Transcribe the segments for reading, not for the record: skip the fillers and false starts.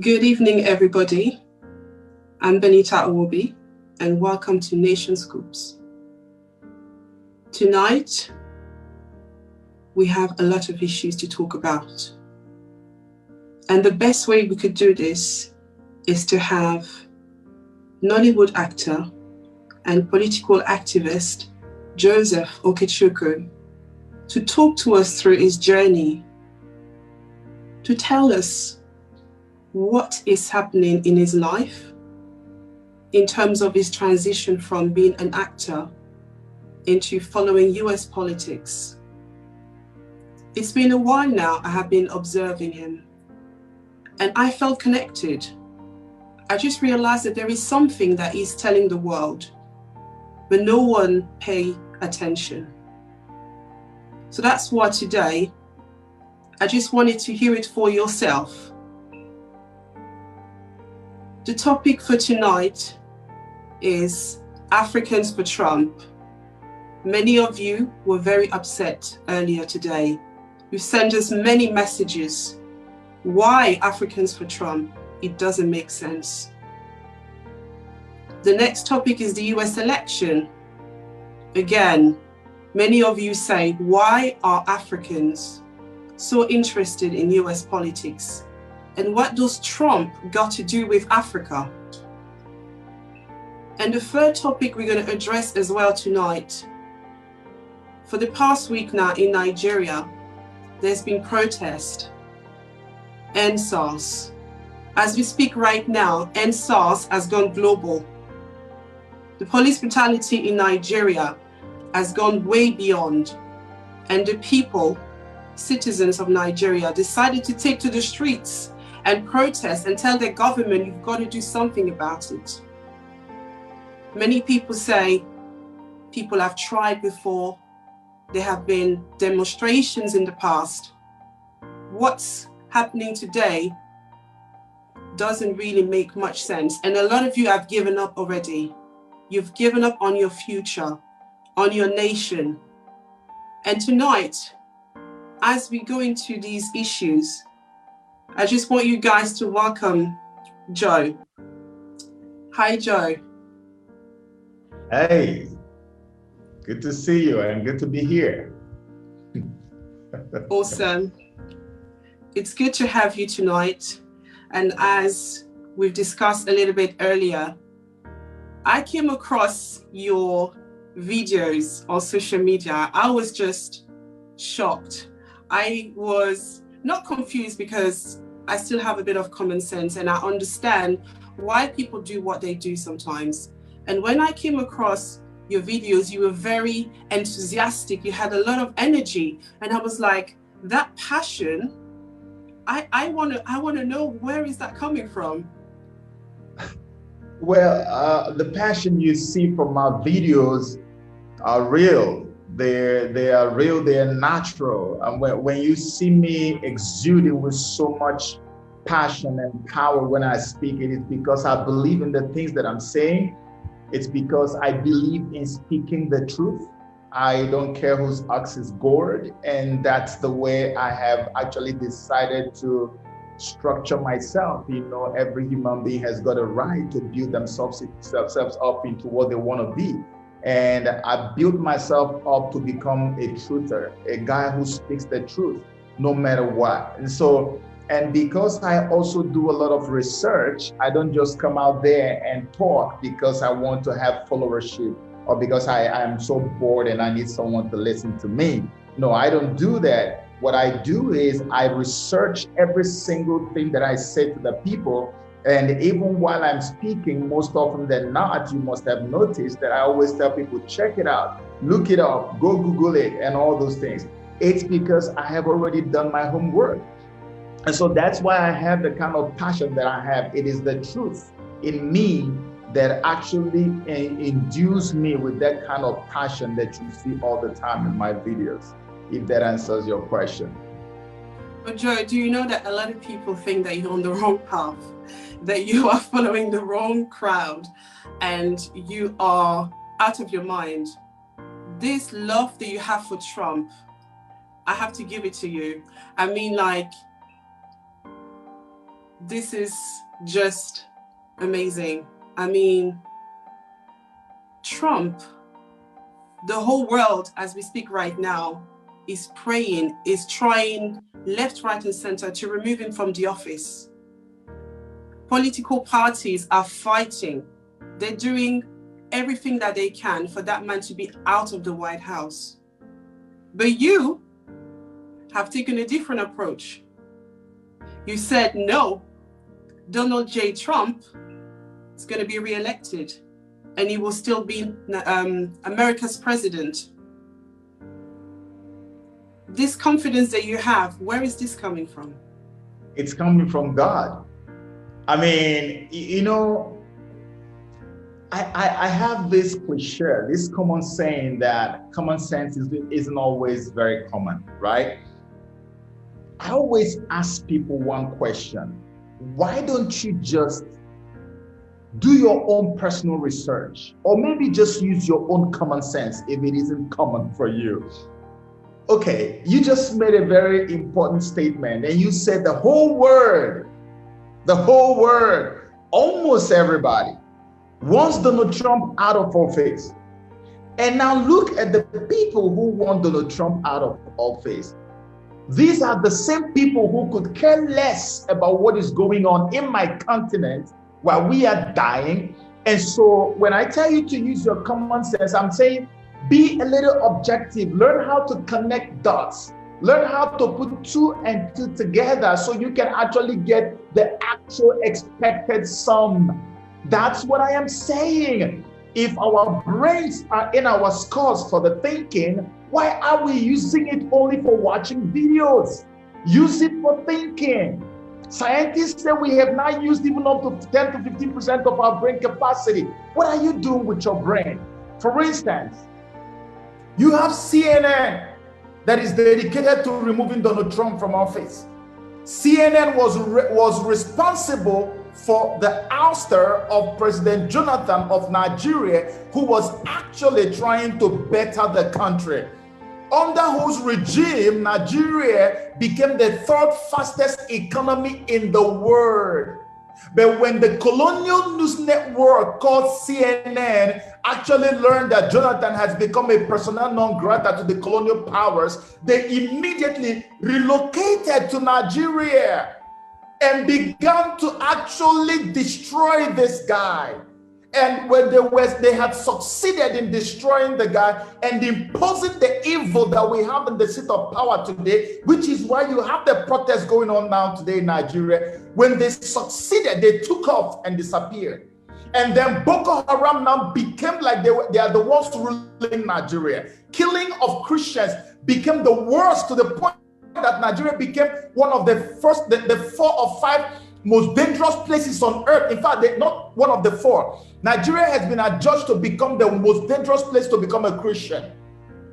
Good evening, everybody. I'm Benita Awobi, and welcome to Nation Scoops. Tonight, we have a lot of issues to talk about. And the best way we could do this is to have Nollywood actor and political activist Joseph Okechukwu to talk to us through his journey, to tell us what is happening in his life in terms of his transition from being an actor into following US politics. It's been a while now I have been observing him, and I felt connected. I just realized that there is something that he's telling the world, but no one pay attention. So that's why today, I just wanted to hear it for yourself. The topic for tonight is Africans for Trump. Many of you were very upset earlier today. You sent us many messages. Why Africans for Trump? It doesn't make sense. The next topic is the US election. Again, many of you say, why are Africans so interested in US politics? And what does Trump got to do with Africa? And the third topic we're going to address as well tonight. For the past week now in Nigeria, there's been protest. EndSARS. As we speak right now, EndSARS has gone global. The police brutality in Nigeria has gone way beyond. And the people, citizens of Nigeria, decided to take to the streets and protest and tell their government, you've got to do something about it. Many people say people have tried before. There have been demonstrations in the past. What's happening today doesn't really make much sense. And a lot of you have given up already. You've given up on your future, on your nation. And tonight, as we go into these issues, I just want you guys to welcome Joe. Hi, Joe. Hey, good to see you and good to be here. Awesome. It's good to have you tonight. And as we've discussed a little bit earlier, I came across your videos on social media. I was just shocked. I was not confused because I still have a bit of common sense and I understand why people do what they do sometimes. And when I came across your videos, you were very enthusiastic. You had a lot of energy. And I was like, that passion, I want to know, where is that coming from? Well, the passion you see from my videos are real. They are real, they are natural. And when you see me exuding with so much passion and power when I speak, it is because I believe in the things that I'm saying. It's because I believe in speaking the truth. I don't care whose ox is gored. And that's the way I have actually decided to structure myself. You know, every human being has got a right to build themselves up into what they want to be. And I built myself up to become a truther, a guy who speaks the truth, no matter what. And because I also do a lot of research, I don't just come out there and talk because I want to have followership or because I am so bored and I need someone to listen to me. No, I don't do that. What I do is I research every single thing that I say to the people. And even while I'm speaking, most often than not, you must have noticed that I always tell people, check it out, look it up, go Google it, and all those things. It's because I have already done my homework. And so that's why I have the kind of passion that I have. It is the truth in me that actually induces me with that kind of passion that you see all the time in my videos, if that answers your question. But Joe, do you know that a lot of people think that you're on the wrong path, that you are following the wrong crowd, and you are out of your mind? This love that you have for Trump, I have to give it to you. I mean, like, this is just amazing. I mean, Trump, the whole world as we speak right now, is praying, is trying left, right, and center to remove him from the office. Political parties are fighting. They're doing everything that they can for that man to be out of the White House. But you have taken a different approach. You said, no, Donald J. Trump is going to be re-elected and he will still be America's president. This confidence that you have, where is this coming from? It's coming from God. I mean, you know, I have this cliche, this common saying that common sense isn't always very common, right? I always ask people one question. Why don't you just do your own personal research, or maybe just use your own common sense if it isn't common for you? Okay, you just made a very important statement and you said the whole world, almost everybody wants Donald Trump out of office. And now look at the people who want Donald Trump out of office. These are the same people who could care less about what is going on in my continent while we are dying. And so when I tell you to use your common sense, I'm saying be a little objective. Learn how to connect dots. Learn how to put 2 and 2 together so you can actually get the actual expected sum. That's what I am saying. If our brains are in our skulls for the thinking, why are we using it only for watching videos? Use it for thinking. Scientists say we have not used even up to 10 to 15% of our brain capacity. What are you doing with your brain? For instance, you have CNN that is dedicated to removing Donald Trump from office. CNN was responsible for the ouster of President Jonathan of Nigeria, who was actually trying to better the country. Under whose regime, Nigeria became the 3rd fastest economy in the world. But when the colonial news network called CNN actually learned that Jonathan has become a persona non grata to the colonial powers, they immediately relocated to Nigeria and began to actually destroy this guy. And when they had succeeded in destroying the guy and imposing the evil that we have in the seat of power today, which is why you have the protests going on now today in Nigeria. When they succeeded, they took off and disappeared. And then Boko Haram now became like they are the ones ruling Nigeria. Killing of Christians became the worst to the point that Nigeria became one of the first, the 4 or 5 most dangerous places on earth. In fact, not one of the 4. Nigeria has been adjudged to become the most dangerous place to become a Christian.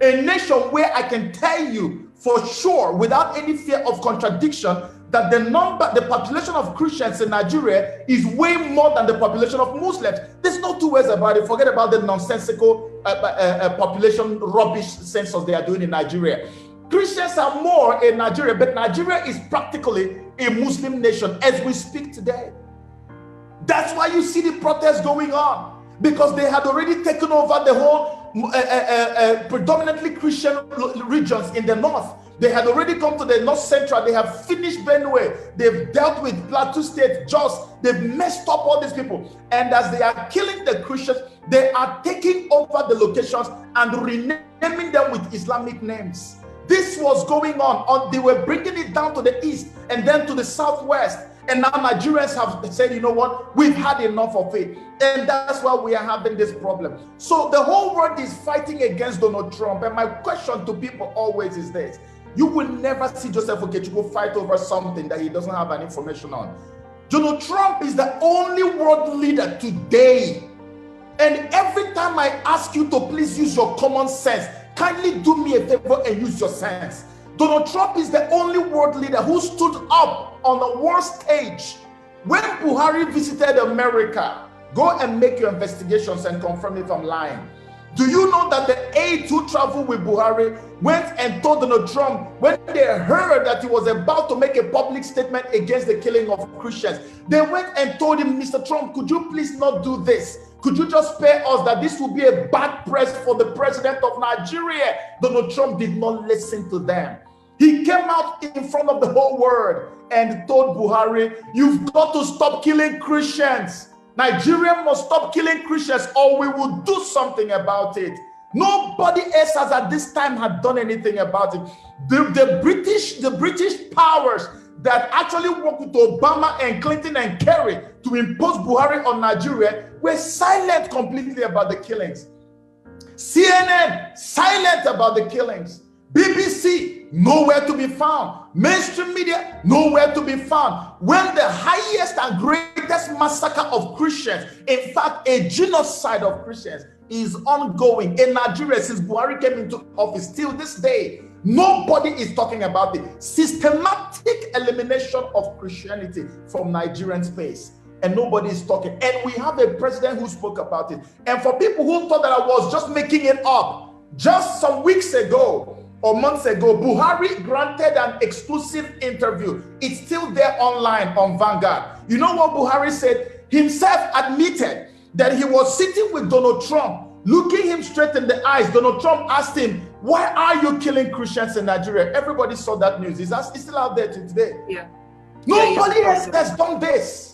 A nation where I can tell you for sure, without any fear of contradiction, that the population of Christians in Nigeria is way more than the population of Muslims. There's no 2 ways about it. Forget about the nonsensical population rubbish census they are doing in Nigeria. Christians are more in Nigeria, but Nigeria is practically a Muslim nation as we speak today. That's why you see the protests going on, because they had already taken over the whole predominantly Christian regions in the north. They had already come to the north central. They have finished Benue. They've dealt with Plateau State, Jos. They've messed up all these people. And as they are killing the Christians, they are taking over the locations and renaming them with Islamic names. This was going on. They were bringing it down to the east and then to the southwest. And now Nigerians have said, you know what, we've had enough of it. And that's why we are having this problem. So the whole world is fighting against Donald Trump. And my question to people always is this. You will never see Joseph Okechukwu fight over something that he doesn't have an information on. Donald Trump is the only world leader today. And every time I ask you to please use your common sense, kindly do me a favor and use your sense. Donald Trump is the only world leader who stood up on the world stage. When Buhari visited America, go and make your investigations and confirm if I'm lying. Do you know that the aide who traveled with Buhari, went and told Donald Trump, when they heard that he was about to make a public statement against the killing of Christians, they went and told him, Mr. Trump, could you please not do this? Could you just spare us that this will be a bad press for the president of Nigeria? Donald Trump did not listen to them. He came out in front of the whole world and told Buhari, you've got to stop killing Christians. Nigeria must stop killing Christians or we will do something about it. Nobody else has at this time had done anything about it. The British powers that actually worked with Obama and Clinton and Kerry to impose Buhari on Nigeria were silent completely about the killings. CNN, silent about the killings. BBC, nowhere to be found. Mainstream media, nowhere to be found. When the highest and greatest massacre of Christians, in fact, a genocide of Christians, is ongoing in Nigeria since Buhari came into office till this day. Nobody is talking about the systematic elimination of Christianity from Nigerian space. And nobody is talking. And we have a president who spoke about it. And for people who thought that I was just making it up, just some weeks ago or months ago, Buhari granted an exclusive interview. It's still there online on Vanguard. You know what Buhari said? Himself admitted that he was sitting with Donald Trump, looking him straight in the eyes. Donald Trump asked him, why are you killing Christians in Nigeria? Everybody saw that news. It's still out there today. Yeah. Nobody else has done this.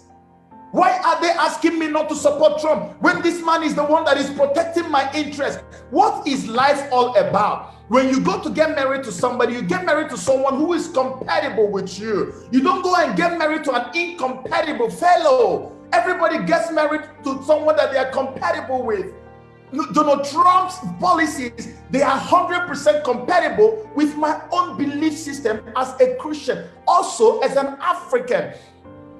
Why are they asking me not to support Trump when this man is the one that is protecting my interest? What is life all about? When you go to get married to somebody, you get married to someone who is compatible with you. You don't go and get married to an incompatible fellow. Everybody gets married to someone that they are compatible with. Donald Trump's policies, they are 100% compatible with my own belief system as a Christian, also as an African.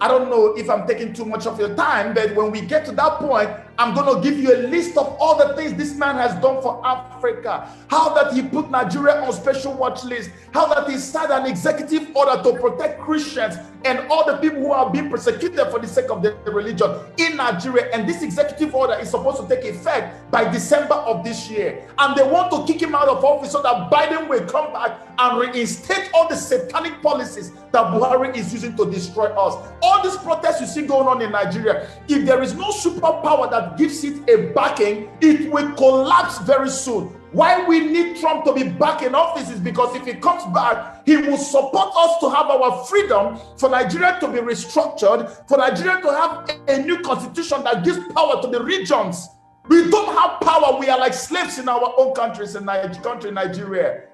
I don't know if I'm taking too much of your time, but when we get to that point, I'm going to give you a list of all the things this man has done for Africa. How that he put Nigeria on special watch list. How that he signed an executive order to protect Christians and all the people who are being persecuted for the sake of their religion in Nigeria. And this executive order is supposed to take effect by December of this year. And they want to kick him out of office so that Biden will come back and reinstate all the satanic policies that Buhari is using to destroy us. All these protests you see going on in Nigeria, if there is no superpower that gives it a backing, it will collapse very soon. Why we need Trump to be back in office is because if he comes back, he will support us to have our freedom, for Nigeria to be restructured, for Nigeria to have a new constitution that gives power to the regions. We don't have power. We are like slaves in our own countries, in Nigeria.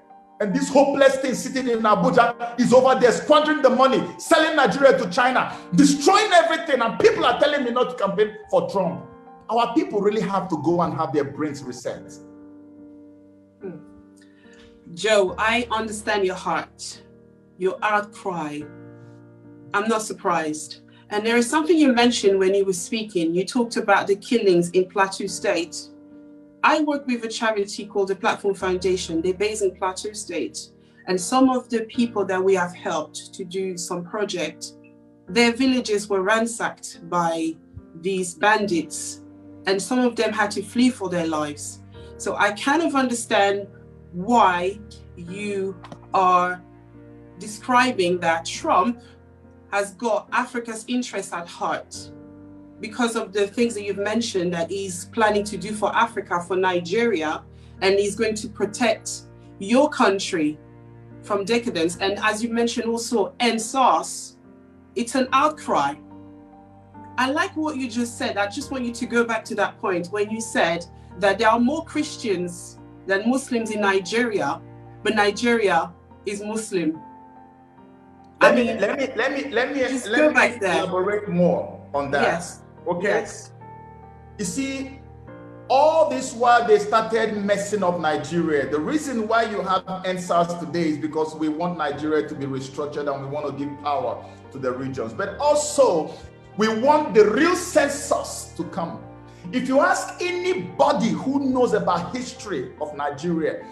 And this hopeless thing sitting in Abuja is over there squandering the money, selling Nigeria to China, destroying everything. And people are telling me not to campaign for Trump. Our people really have to go and have their brains reset. Joe, I understand your heart, your outcry. I'm not surprised. And there is something you mentioned when you were speaking. You talked about the killings in Plateau State. I work with a charity called the Platform Foundation. They're based in Plateau State. And some of the people that we have helped to do some project, their villages were ransacked by these bandits. And some of them had to flee for their lives. So I kind of understand why you are describing that Trump has got Africa's interests at heart because of the things that you've mentioned that he's planning to do for Africa, for Nigeria, and he's going to protect your country from decadence. And as you mentioned also, EndSARS, it's an outcry. I like what you just said. I just want you to go back to that point when you said that there are more Christians than Muslims in Nigeria, but Nigeria is Muslim. Let me elaborate more on that. Yes. Okay. Yes. You see, all this while they started messing up Nigeria. The reason why you have EndSARS today is because we want Nigeria to be restructured and we want to give power to the regions. But also, we want the real census to come. If you ask anybody who knows about history of Nigeria,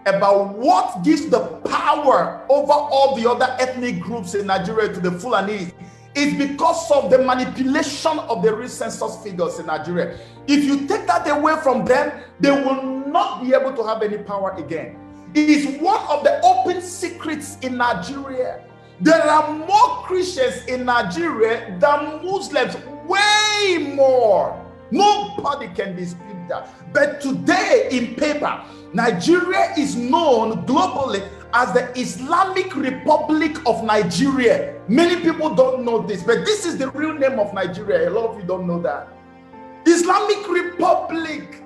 about what gives the power over all the other ethnic groups in Nigeria to the Fulani, it's because of the manipulation of the real census figures in Nigeria. If you take that away from them, they will will not be able to have any power again. It is one of the open secrets in Nigeria. There are more Christians in Nigeria than Muslims, way more. Nobody can dispute that. But today, in paper, Nigeria is known globally as the Islamic Republic of Nigeria. Many people don't know this, but this is the real name of Nigeria. A lot of you don't know that. Islamic Republic.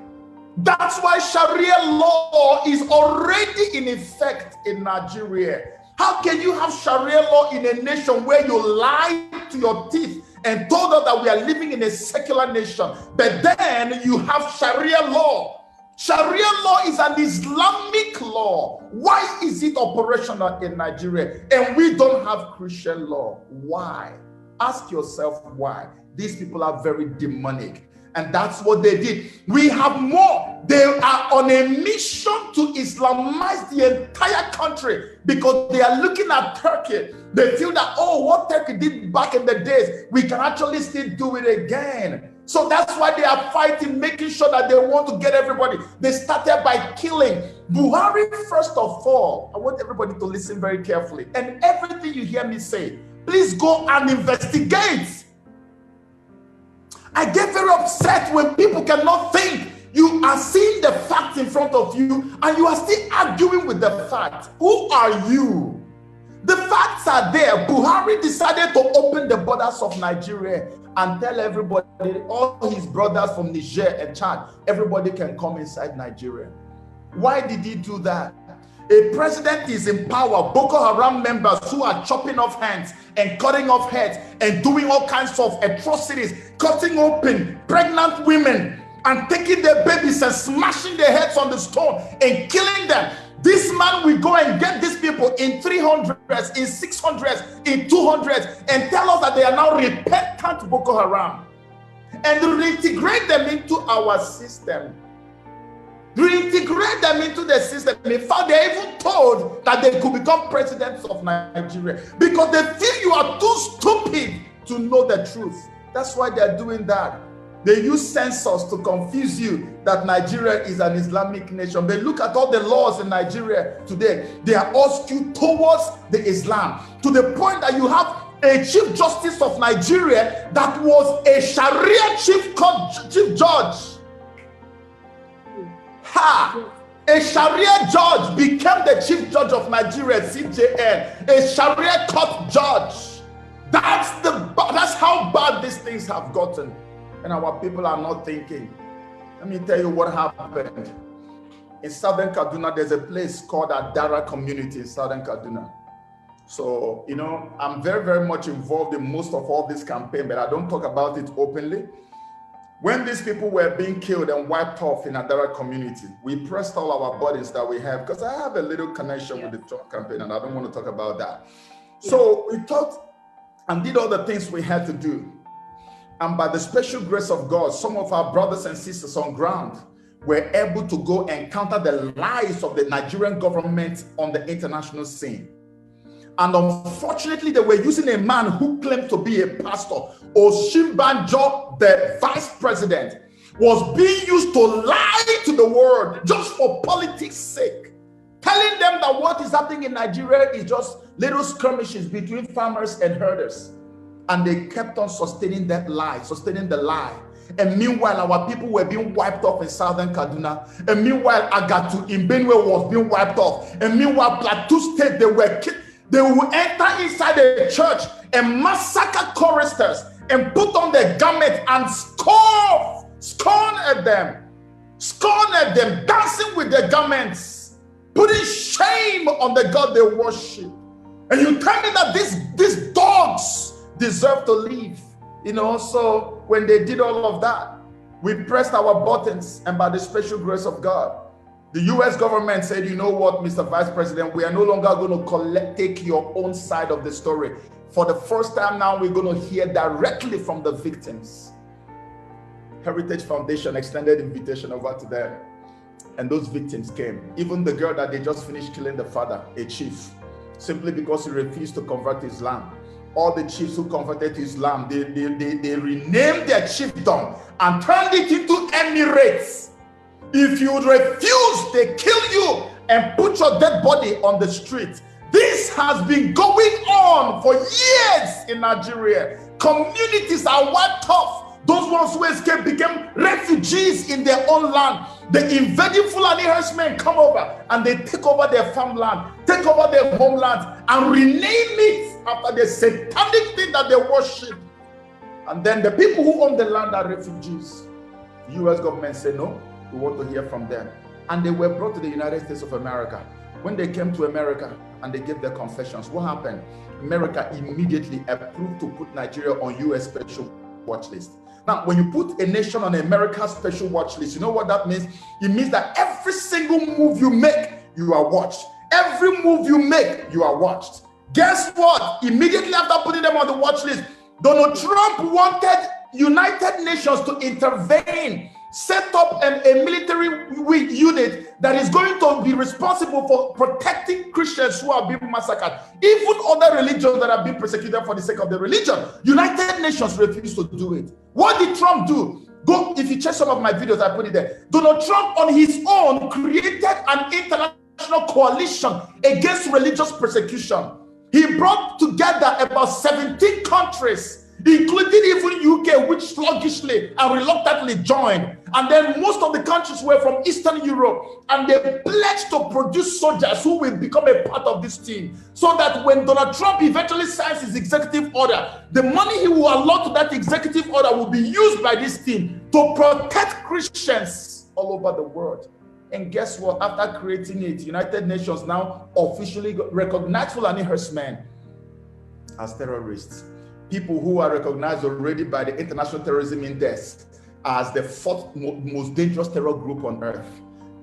That's why Sharia law is already in effect in Nigeria. How can you have Sharia law in a nation where you lie to your teeth and told us that we are living in a secular nation, but then you have Sharia law? Sharia law is an Islamic law. Why is it operational in Nigeria and we don't have Christian law? Why? Ask yourself why. These people are very demonic. And that's what they did. We have more. They are on a mission to Islamize the entire country because they are looking at Turkey. They feel that, oh, what Turkey did back in the days, we can actually still do it again. So that's why they are fighting, making sure that they want to get everybody. They started by killing Buhari. First of all, I want everybody to listen very carefully. And everything you hear me say, please go and investigate. I get very upset when people cannot think. You are seeing the facts in front of you and you are still arguing with the facts. Who are you? The facts are there. Buhari decided to open the borders of Nigeria and tell everybody, all his brothers from Niger and Chad, everybody can come inside Nigeria. Why did he do that? A president is in power. Boko Haram members who are chopping off hands and cutting off heads and doing all kinds of atrocities, cutting open pregnant women and taking their babies and smashing their heads on the stone and killing them. This man will go and get these people in 300s, in 600s, in 200s and tell us that they are now repentant Boko Haram and reintegrate them into our system. Reintegrate them into the system. In fact, they're even told that they could become presidents of Nigeria because they feel you are too stupid to know the truth. That's why they're doing that. They use censors to confuse you that Nigeria is an Islamic nation. They look at all the laws in Nigeria today. They are all skewed towards the Islam to the point that you have a Chief Justice of Nigeria that was a Sharia chief judge. A Sharia judge became the Chief Judge of Nigeria, CJN, a Sharia court judge. That's how bad these things have gotten. And our people are not thinking. Let me tell you what happened. In Southern Kaduna, there's a place called Adara community in Southern Kaduna. So, you know, I'm very, very much involved in most of all this campaign, but I don't talk about it openly. When these people were being killed and wiped off in Adara community, we pressed all our bodies that we have, because I have a little connection with the Trump campaign and I don't want to talk about that. So we thought and did all the things we had to do. And by the special grace of God, some of our brothers and sisters on ground were able to go and counter the lies of the Nigerian government on the international scene. And unfortunately, they were using a man who claimed to be a pastor. Osinbajo, the vice president, was being used to lie to the world just for politics' sake, telling them that what is happening in Nigeria is just little skirmishes between farmers and herders. And they kept on sustaining that lie, sustaining the lie. And meanwhile, our people were being wiped off in Southern Kaduna. And meanwhile, Agatu in Benue was being wiped off. And meanwhile, Plateau State, they will enter inside the church and massacre choristers and put on their garment and scorn at them, dancing with their garments, putting shame on the God they worship. And you tell me that these dogs deserve to live. You know, so when they did all of that, we pressed our buttons, and by the special grace of God, the US government said, you know what, Mr. Vice President, we are no longer going to take your own side of the story. For the first time now, we're going to hear directly from the victims. Heritage Foundation extended invitation over to them, and those victims came. Even the girl that they just finished killing the father, a chief, simply because he refused to convert to Islam. All the chiefs who converted to Islam, they renamed their chiefdom and turned it into emirates. If you refuse, they kill you and put your dead body on the street. This has been going on for years in Nigeria. Communities are wiped off. Those ones who escaped became refugees in their own land. The invading Fulani herdsmen come over and they take over their farmland, take over their homeland, and rename it after the satanic thing that they worship. And then the people who own the land are refugees. The US government said, no, we want to hear from them. And they were brought to the United States of America. When they came to America and they gave their confessions, what happened? America immediately approved to put Nigeria on US special watch list. Now, when you put a nation on America's special watch list, you know what that means? It means that every single move you make, you are watched. Every move you make, you are watched. Guess what? Immediately after putting them on the watch list, Donald Trump wanted United Nations to intervene, set up a military unit that is going to be responsible for protecting Christians who are being massacred, even other religions that are being persecuted for the sake of the religion. United Nations refused to do it. What did Trump do? Go, if you check some of my videos, I put it there. Donald Trump on his own created an international coalition against religious persecution. He brought together about 17 countries, including even UK, which sluggishly and reluctantly joined. And then most of the countries were from Eastern Europe, and they pledged to produce soldiers who will become a part of this team, so that when Donald Trump eventually signs his executive order, the money he will allot to that executive order will be used by this team to protect Christians all over the world. And guess what? After creating it, United Nations now officially recognize Fulani herdsmen as terrorists. People who are recognized already by the International Terrorism Index as the fourth most dangerous terror group on earth.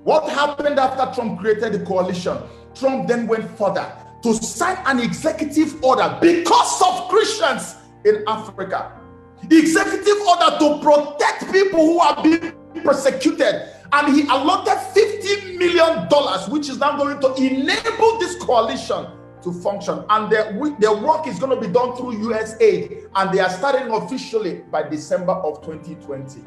What happened after Trump created the coalition? Trump then went further to sign an executive order because of Christians in Africa. Executive order to protect people who are being persecuted. And he allotted $50 million, which is now going to enable this coalition to function. And their work is going to be done through US aid. And they are starting officially by December of 2020.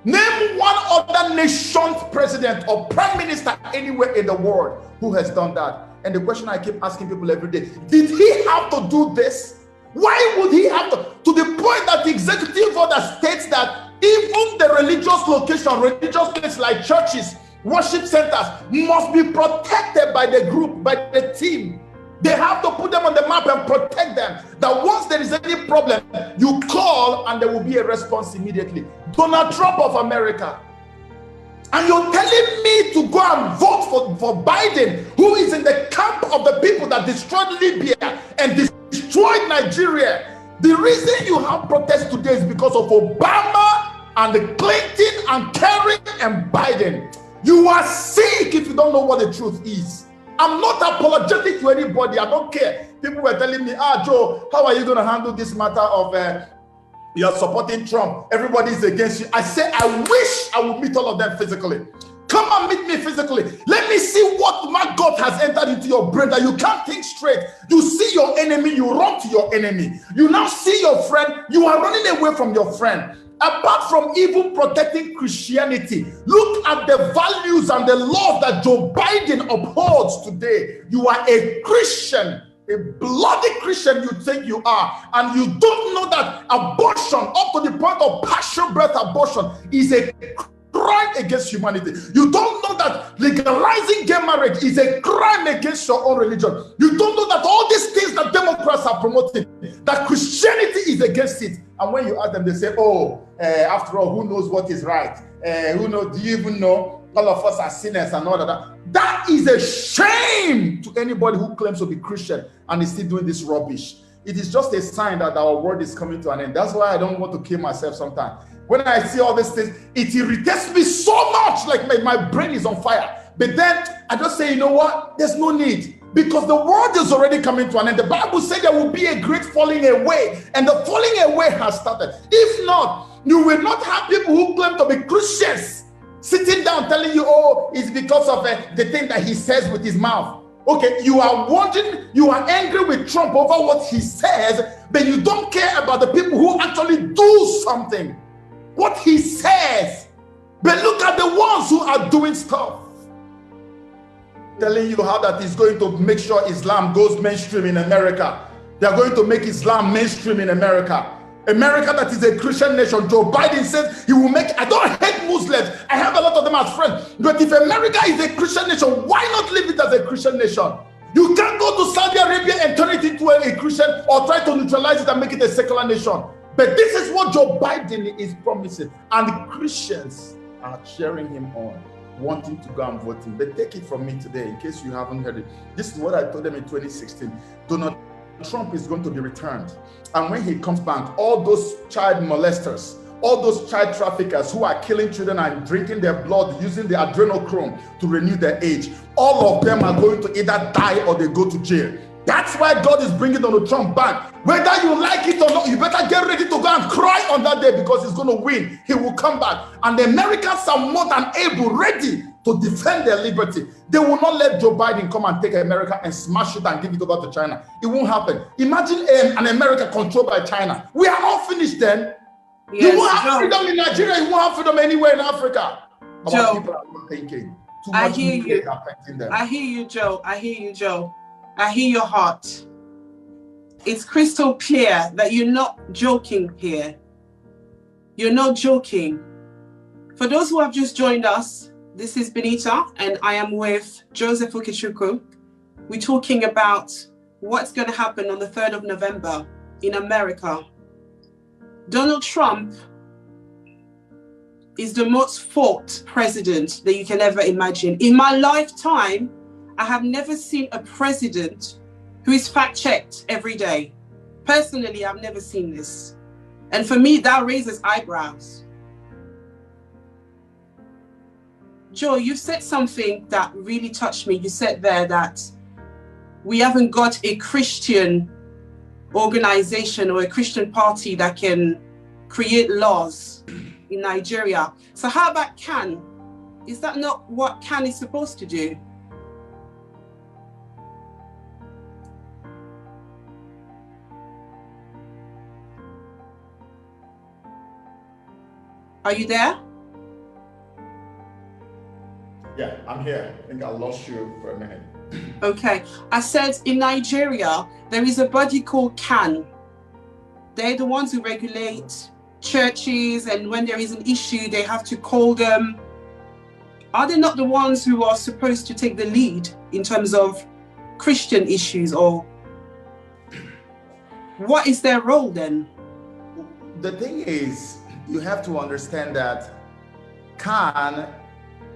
Name one other nation's president or prime minister anywhere in the world who has done that. And the question I keep asking people every day, did he have to do this? Why would he have to the point that the executive order states that even the religious location, religious places like churches, worship centers must be protected by the group, by the team. They have to put them on the map and protect them. That once there is any problem, you call and there will be a response immediately. Donald Trump of America. And you're telling me to go and vote for Biden, who is in the camp of the people that destroyed Libya and destroyed Nigeria. The reason you have protests today is because of Obama and Clinton and Kerry and Biden. You are sick if you don't know what the truth is. I'm not apologetic to anybody. I don't care. People were telling me, Joe, how are you going to handle this matter of you're supporting Trump? Everybody is against you. I say, I wish I would meet all of them physically. Come and meet me physically. Let me see what my God has entered into your brain that you can't think straight. You see your enemy, you run to your enemy. You now see your friend, you are running away from your friend. Apart from even protecting Christianity, look at the values and the laws that Joe Biden upholds today. You are a Christian, a bloody Christian you think you are, and you don't know that abortion, up to the point of partial birth abortion, is a crime against humanity. You don't know that legalizing gay marriage is a crime against your own religion. You don't know that all these things that Democrats are promoting, that Christianity is against it. And when you ask them, they say, after all, who knows what is right? Who knows? Do you even know? All of us are sinners and all of that. That is a shame to anybody who claims to be Christian and is still doing this rubbish. It is just a sign that our world is coming to an end. That's why I don't want to kill myself sometimes. When I see all these things, it irritates me so much, like my brain is on fire. But then I just say, you know what? There's no need, because the world is already coming to an end. The Bible said there will be a great falling away, and the falling away has started. If not, you will not have people who claim to be Christians sitting down telling you, it's because of the thing that he says with his mouth. Okay, you are wondering, you are angry with Trump over what he says, but you don't care about the people who actually do something. What he says. But look at the ones who are doing stuff, telling you how that is going to make sure Islam goes mainstream in America. They are going to make Islam mainstream in America. America that is a Christian nation. Joe Biden says he will make, I don't hate Muslims. I have a lot of them as friends. But if America is a Christian nation, why not leave it as a Christian nation? You can't go to Saudi Arabia and turn it into a Christian or try to neutralize it and make it a secular nation. But this is what Joe Biden is promising. And Christians are cheering him on, wanting to go and vote him. But take it from me today, in case you haven't heard it. This is what I told them in 2016. Donald Trump is going to be returned. And when he comes back, all those child molesters, all those child traffickers who are killing children and drinking their blood using the adrenochrome to renew their age, all of them are going to either die or they go to jail. That's why God is bringing Donald Trump back. Whether you like it or not, you better get ready to go and cry on that day, because he's going to win. He will come back. And the Americans are more than able, ready to defend their liberty. They will not let Joe Biden come and take America and smash it and give it over to China. It won't happen. Imagine an America controlled by China. We are all finished then. Yes, you won't have freedom in Nigeria. You won't have freedom anywhere in Africa. Our people are not thinking. Too much. I hear you. I hear you, Joe. I hear you, Joe. I hear your heart. It's crystal clear that you're not joking here. You're not joking. For those who have just joined us, this is Benita, and I am with Joseph Okechukwu. We're talking about what's going to happen on the 3rd of November in America. Donald Trump is the most fought president that you can ever imagine. In my lifetime, I have never seen a president who is fact-checked every day. Personally, I've never seen this. And for me, that raises eyebrows. Joe, you said something that really touched me. You said there that we haven't got a Christian organization or a Christian party that can create laws in Nigeria. So how about CAN? Is that not what CAN is supposed to do? Are you there? Yeah, I'm here. I think I lost you for a minute. Okay. I said in Nigeria, there is a body called CAN. They're the ones who regulate churches, and when there is an issue, they have to call them. Are they not the ones who are supposed to take the lead in terms of Christian issues, or what is their role then? The thing is, you have to understand that CAN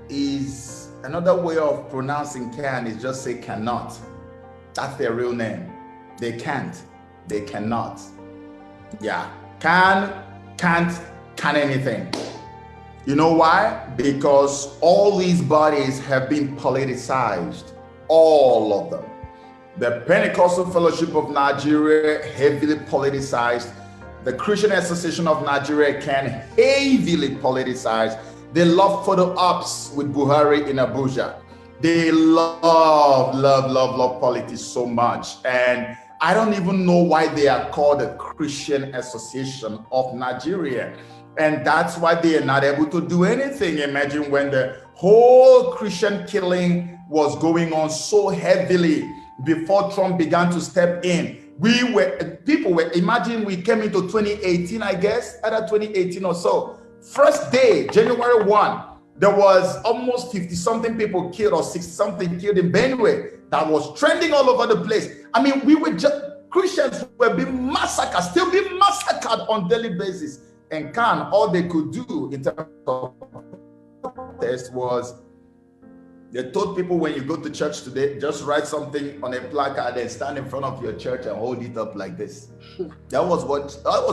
is another way of pronouncing CAN is just say cannot. That's their real name. They can't. They cannot. Yeah. Can't anything. You know why? Because all these bodies have been politicized. All of them. The Pentecostal Fellowship of Nigeria, heavily politicized. The Christian Association of Nigeria, CAN, heavily politicized. They love photo ops with Buhari in Abuja. They love politics so much. And I don't even know why they are called the Christian Association of Nigeria. And that's why they are not able to do anything. Imagine when the whole Christian killing was going on so heavily before Trump began to step in. Imagine we came into 2018, I guess, either 2018 or so. First day, January 1, there was almost 50-something people killed or 60-something killed in Benue. That was trending all over the place. I mean, Christians were being massacred, still being massacred on daily basis. And CAN, all they could do in terms of protest was, they told people when you go to church today, just write something on a placard and stand in front of your church and hold it up like this. That was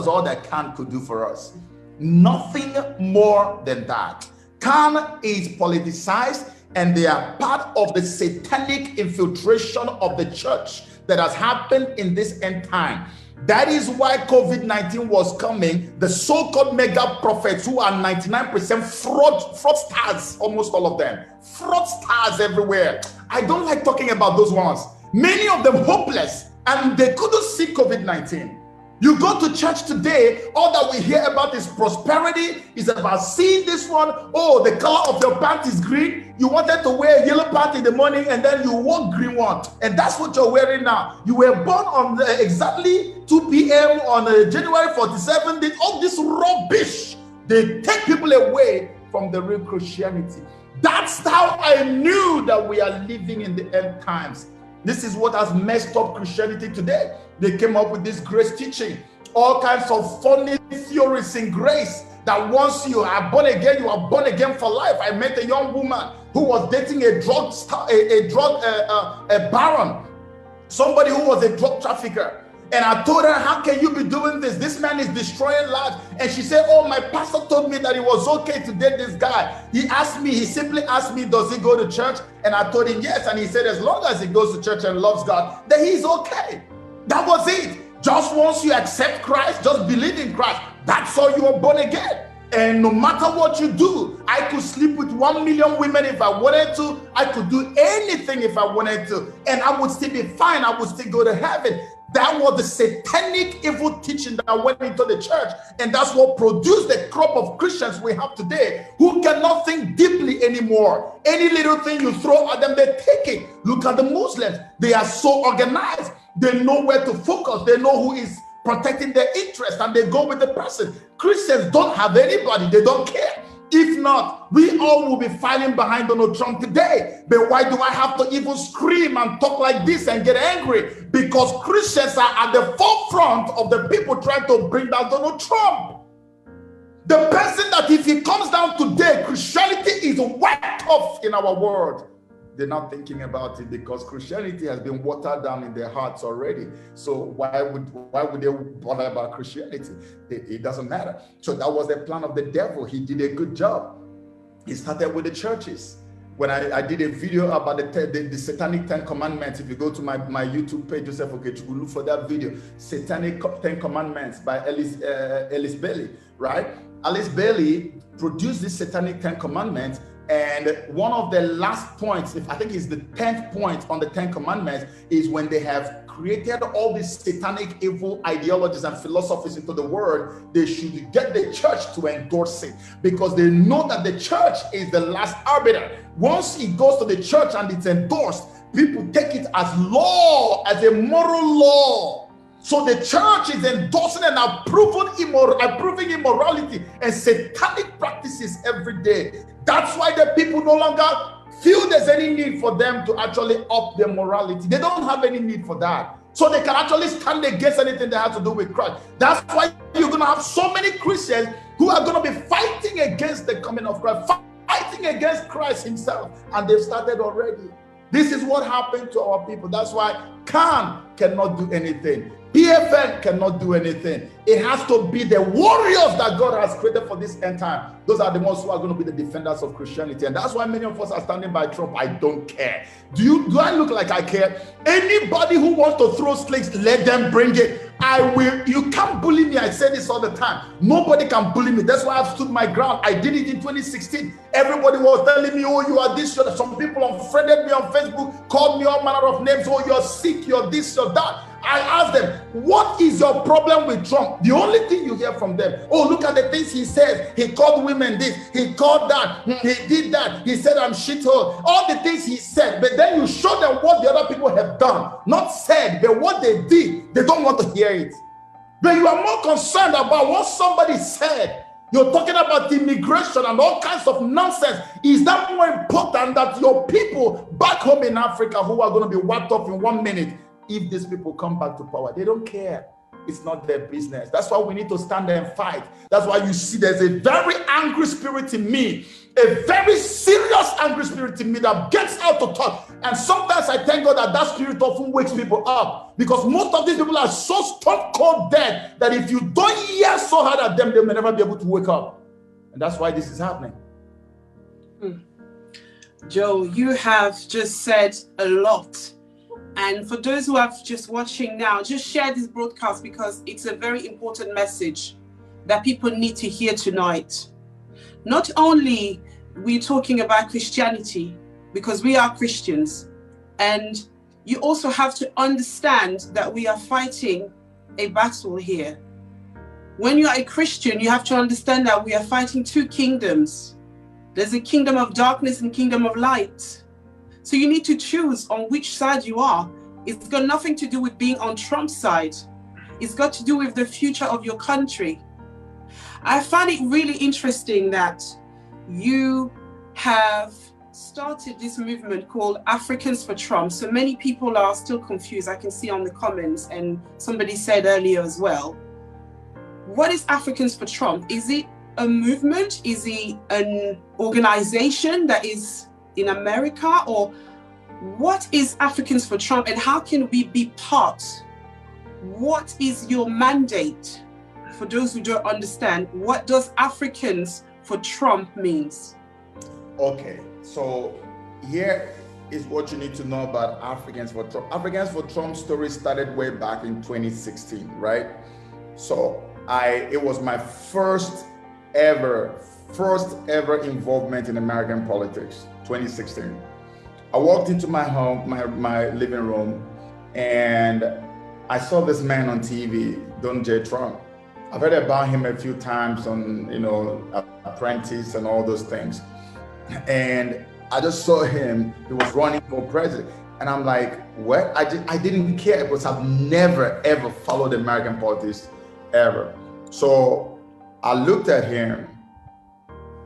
all that CAN could do for us. Nothing more than that. CAN is politicized, and they are part of the satanic infiltration of the church that has happened in this end time. That is why COVID-19 was coming. The so-called mega prophets, who are 99% fraudsters, almost all of them, fraudsters everywhere. I don't like talking about those ones. Many of them hopeless, and they couldn't see COVID-19. You go to church today, all that we hear about is prosperity, is about seeing this one. Oh, the color of your pant is green. You wanted to wear a yellow pant in the morning and then you wore green one. And that's what you're wearing now. You were born on exactly 2 p.m. on January 47th. All this rubbish, they take people away from the real Christianity. That's how I knew that we are living in the end times. This is what has messed up Christianity today. They came up with this grace teaching, all kinds of funny theories in grace, that once you are born again, you are born again for life. I met a young woman who was dating a baron, somebody who was a drug trafficker. And I told her, how can you be doing this? This man is destroying lives. And she said, oh, my pastor told me that it was okay to date this guy. He simply asked me, does he go to church? And I told him yes. And he said, as long as he goes to church and loves God, then he's okay. That was it. Just once you accept Christ, just believe in Christ. That's all you are born again. And no matter what you do, I could sleep with 1 million women if I wanted to. I could do anything if I wanted to. And I would still be fine. I would still go to heaven. That was the satanic evil teaching that went into the church. And that's what produced the crop of Christians we have today, who cannot think deeply anymore. Any little thing you throw at them, they take it. Look at the Muslims. They are so organized. They know where to focus. They know who is protecting their interest, and they go with the person. Christians don't have anybody. They don't care. If not, we all will be fighting behind Donald Trump today. But why do I have to even scream and talk like this and get angry? Because Christians are at the forefront of the people trying to bring down Donald Trump. The person that if he comes down today, Christianity is wiped off in our world. They're not thinking about it because Christianity has been watered down in their hearts already. So why would they bother about Christianity? It doesn't matter. So that was the plan of the devil. He did a good job. He started with the churches. When I did a video about the Satanic 10 Commandments, if you go to my YouTube page, Joseph Okechukwu, look for that video, Satanic 10 Commandments by Alice Bailey, right? Alice Bailey produced this Satanic 10 Commandments. And one of the last points, I think it's the 10th point on the 10 Commandments, is when they have created all these satanic evil ideologies and philosophies into the world, they should get the church to endorse it, because they know that the church is the last arbiter. Once it goes to the church and it's endorsed, people take it as law, as a moral law. So the church is endorsing and approving immorality and satanic practices every day. That's why the people no longer feel there's any need for them to actually up their morality. They don't have any need for that. So they can actually stand against anything that has to do with Christ. That's why you're going to have so many Christians who are going to be fighting against the coming of Christ, fighting against Christ himself. And they've started already. This is what happened to our people. That's why Khan cannot do anything. PFN cannot do anything. It has to be the warriors that God has created for this end time. Those are the ones who are going to be the defenders of Christianity. And that's why many of us are standing by Trump. I don't care. Do I look like I care? Anybody who wants to throw slings, let them bring it. I will. You can't bully me. I say this all the time. Nobody can bully me. That's why I've stood my ground. I did it in 2016. Everybody was telling me, oh, you are this. Some people unfriended me on Facebook, called me all manner of names. Oh, you're sick, you're this, you're that. I asked them, what is your problem with Trump? The only thing you hear from them, oh, look at the things he says. He called women this, he called that, he did that, he said I'm shithole. All the things he said, but then you show them what the other people have done. Not said, but what they did. They don't want to hear it. But you are more concerned about what somebody said. You're talking about immigration and all kinds of nonsense. Is that more important than your people back home in Africa who are going to be wiped off in 1 minute? If these people come back to power, they don't care. It's not their business. That's why we need to stand there and fight. That's why you see there's a very angry spirit in me, a very serious angry spirit in me that gets out to talk. And sometimes I thank God that spirit often wakes people up, because most of these people are so stone cold dead that if you don't yell so hard at them, they may never be able to wake up. And that's why this is happening. Joe, you have just said a lot. And for those who are just watching now, just share this broadcast, because it's a very important message that people need to hear tonight. Not only we're talking about Christianity, because we are Christians, and you also have to understand that we are fighting a battle here. When you are a Christian, you have to understand that we are fighting two kingdoms. There's a kingdom of darkness and kingdom of light. So you need to choose on which side you are. It's got nothing to do with being on Trump's side. It's got to do with the future of your country. I find it really interesting that you have started this movement called Africans for Trump. So many people are still confused. I can see on the comments, and somebody said earlier as well. What is Africans for Trump? Is it a movement? Is it an organization that is in America? Or what is Africans for Trump, and how can we be part? What is your mandate? For those who don't understand, what does Africans for Trump means? Okay, so here is what you need to know about Africans for Trump. Africans for Trump story started way back in 2016, right? So it was my first ever involvement in American politics, 2016. I walked into my home, my living room, and I saw this man on TV, Donald J. Trump. I've heard about him a few times on, Apprentice and all those things. And I just saw him, he was running for president. And I'm like, what? I didn't care because I've never, ever followed American politics, ever. So I looked at him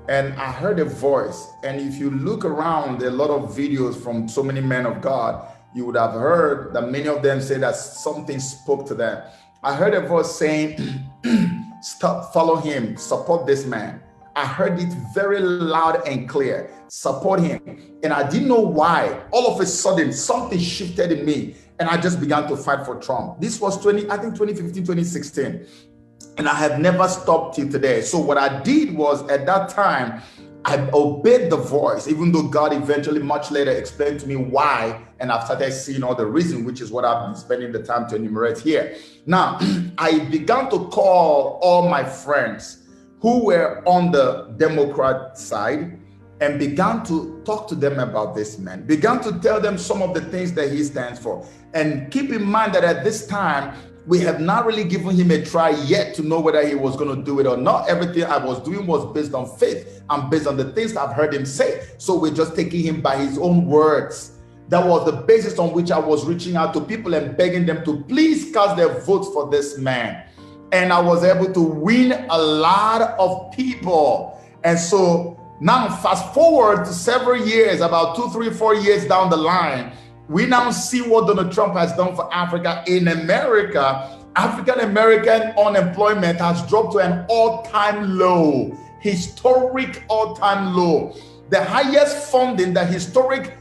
and I heard a voice. And if you look around a lot of videos from so many men of God, you would have heard that many of them say that something spoke to them. I heard a voice saying, stop, follow him, support this man. I heard it very loud and clear, support him. And I didn't know why. All of a sudden, something shifted in me and I just began to fight for Trump. This was 2015, 2016. And I have never stopped till today. So what I did was at that time, I obeyed the voice, even though God eventually much later explained to me why, and I've started seeing all the reasons, which is what I've been spending the time to enumerate here. Now, I began to call all my friends who were on the Democrat side and began to talk to them about this man, began to tell them some of the things that he stands for. And keep in mind that at this time, we have not really given him a try yet to know whether he was going to do it or not. Everything I was doing was based on faith and based on the things I've heard him say. So we're just taking him by his own words. That was the basis on which I was reaching out to people and begging them to please cast their votes for this man. And I was able to win a lot of people. And so now fast forward to several years, about 2, 3, 4 years down the line, we now see what Donald Trump has done for Africa. In America, African-American unemployment has dropped to an all-time low, historic all-time low. The highest funding that historic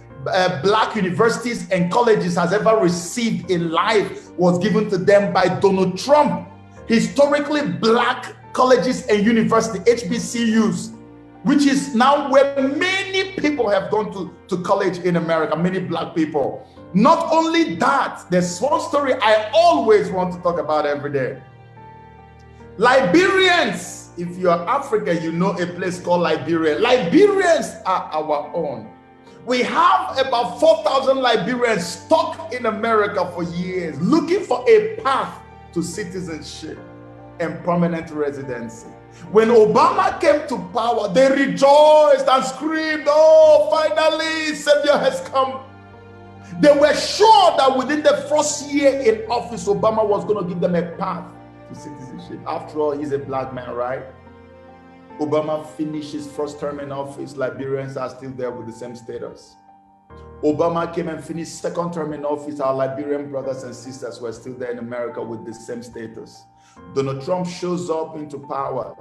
Black universities and colleges has ever received in life was given to them by Donald Trump. Historically Black colleges and universities, HBCUs, which is now where many people have gone to college in America, many Black people. Not only that, there's one story I always want to talk about every day. Liberians, if you're African, you know a place called Liberia. Liberians are our own. We have about 4,000 Liberians stuck in America for years, looking for a path to citizenship and permanent residency. When Obama came to power, they rejoiced and screamed, oh, finally, Savior has come. They were sure that within the first year in office, Obama was going to give them a path to citizenship. After all, he's a Black man, right? Obama finished his first term in office. Liberians are still there with the same status. Obama came and finished second term in office. Our Liberian brothers and sisters were still there in America with the same status. Donald Trump shows up into power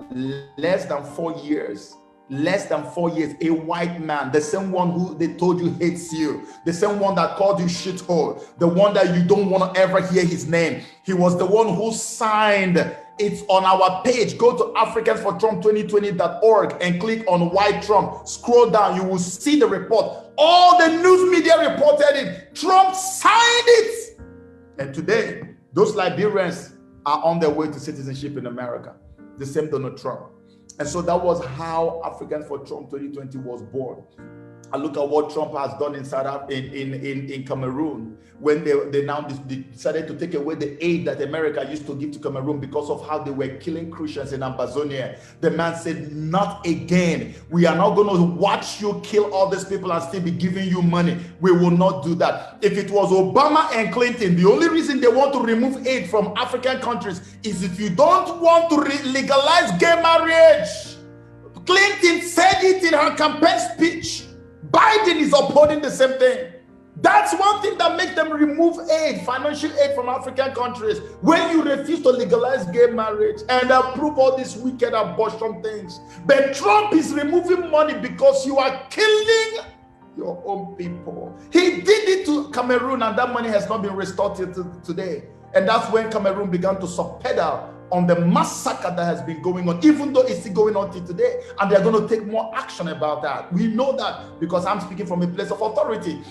less than 4 years, a white man, the same one who they told you hates you, the same one that called you shithole, the one that you don't want to ever hear his name. He was the one who signed. It's on our page. Go to africansfortrump2020.org and click on White Trump. Scroll down, you will see the report. All the news media reported it. Trump signed it. And today, those Liberians are on their way to citizenship in America. The same Donald Trump. And so that was how Africans for Trump 2020 was born. And look at what Trump has done in Cameroon, when they now decided to take away the aid that America used to give to Cameroon because of how they were killing Christians in Amazonia. The man said, not again. We are not going to watch you kill all these people and still be giving you money. We will not do that. If it was Obama and Clinton, the only reason they want to remove aid from African countries is if you don't want to legalize gay marriage. Clinton said it in her campaign speech. Biden is upholding the same thing. That's one thing that makes them remove aid, financial aid from African countries. When you refuse to legalize gay marriage and approve all these wicked abortion things. But Trump is removing money because you are killing your own people. He did it to Cameroon, and that money has not been restored till today. And that's when Cameroon began to subpedal on the massacre that has been going on, even though it's still going on till today. And they're going to take more action about that. We know that because I'm speaking from a place of authority.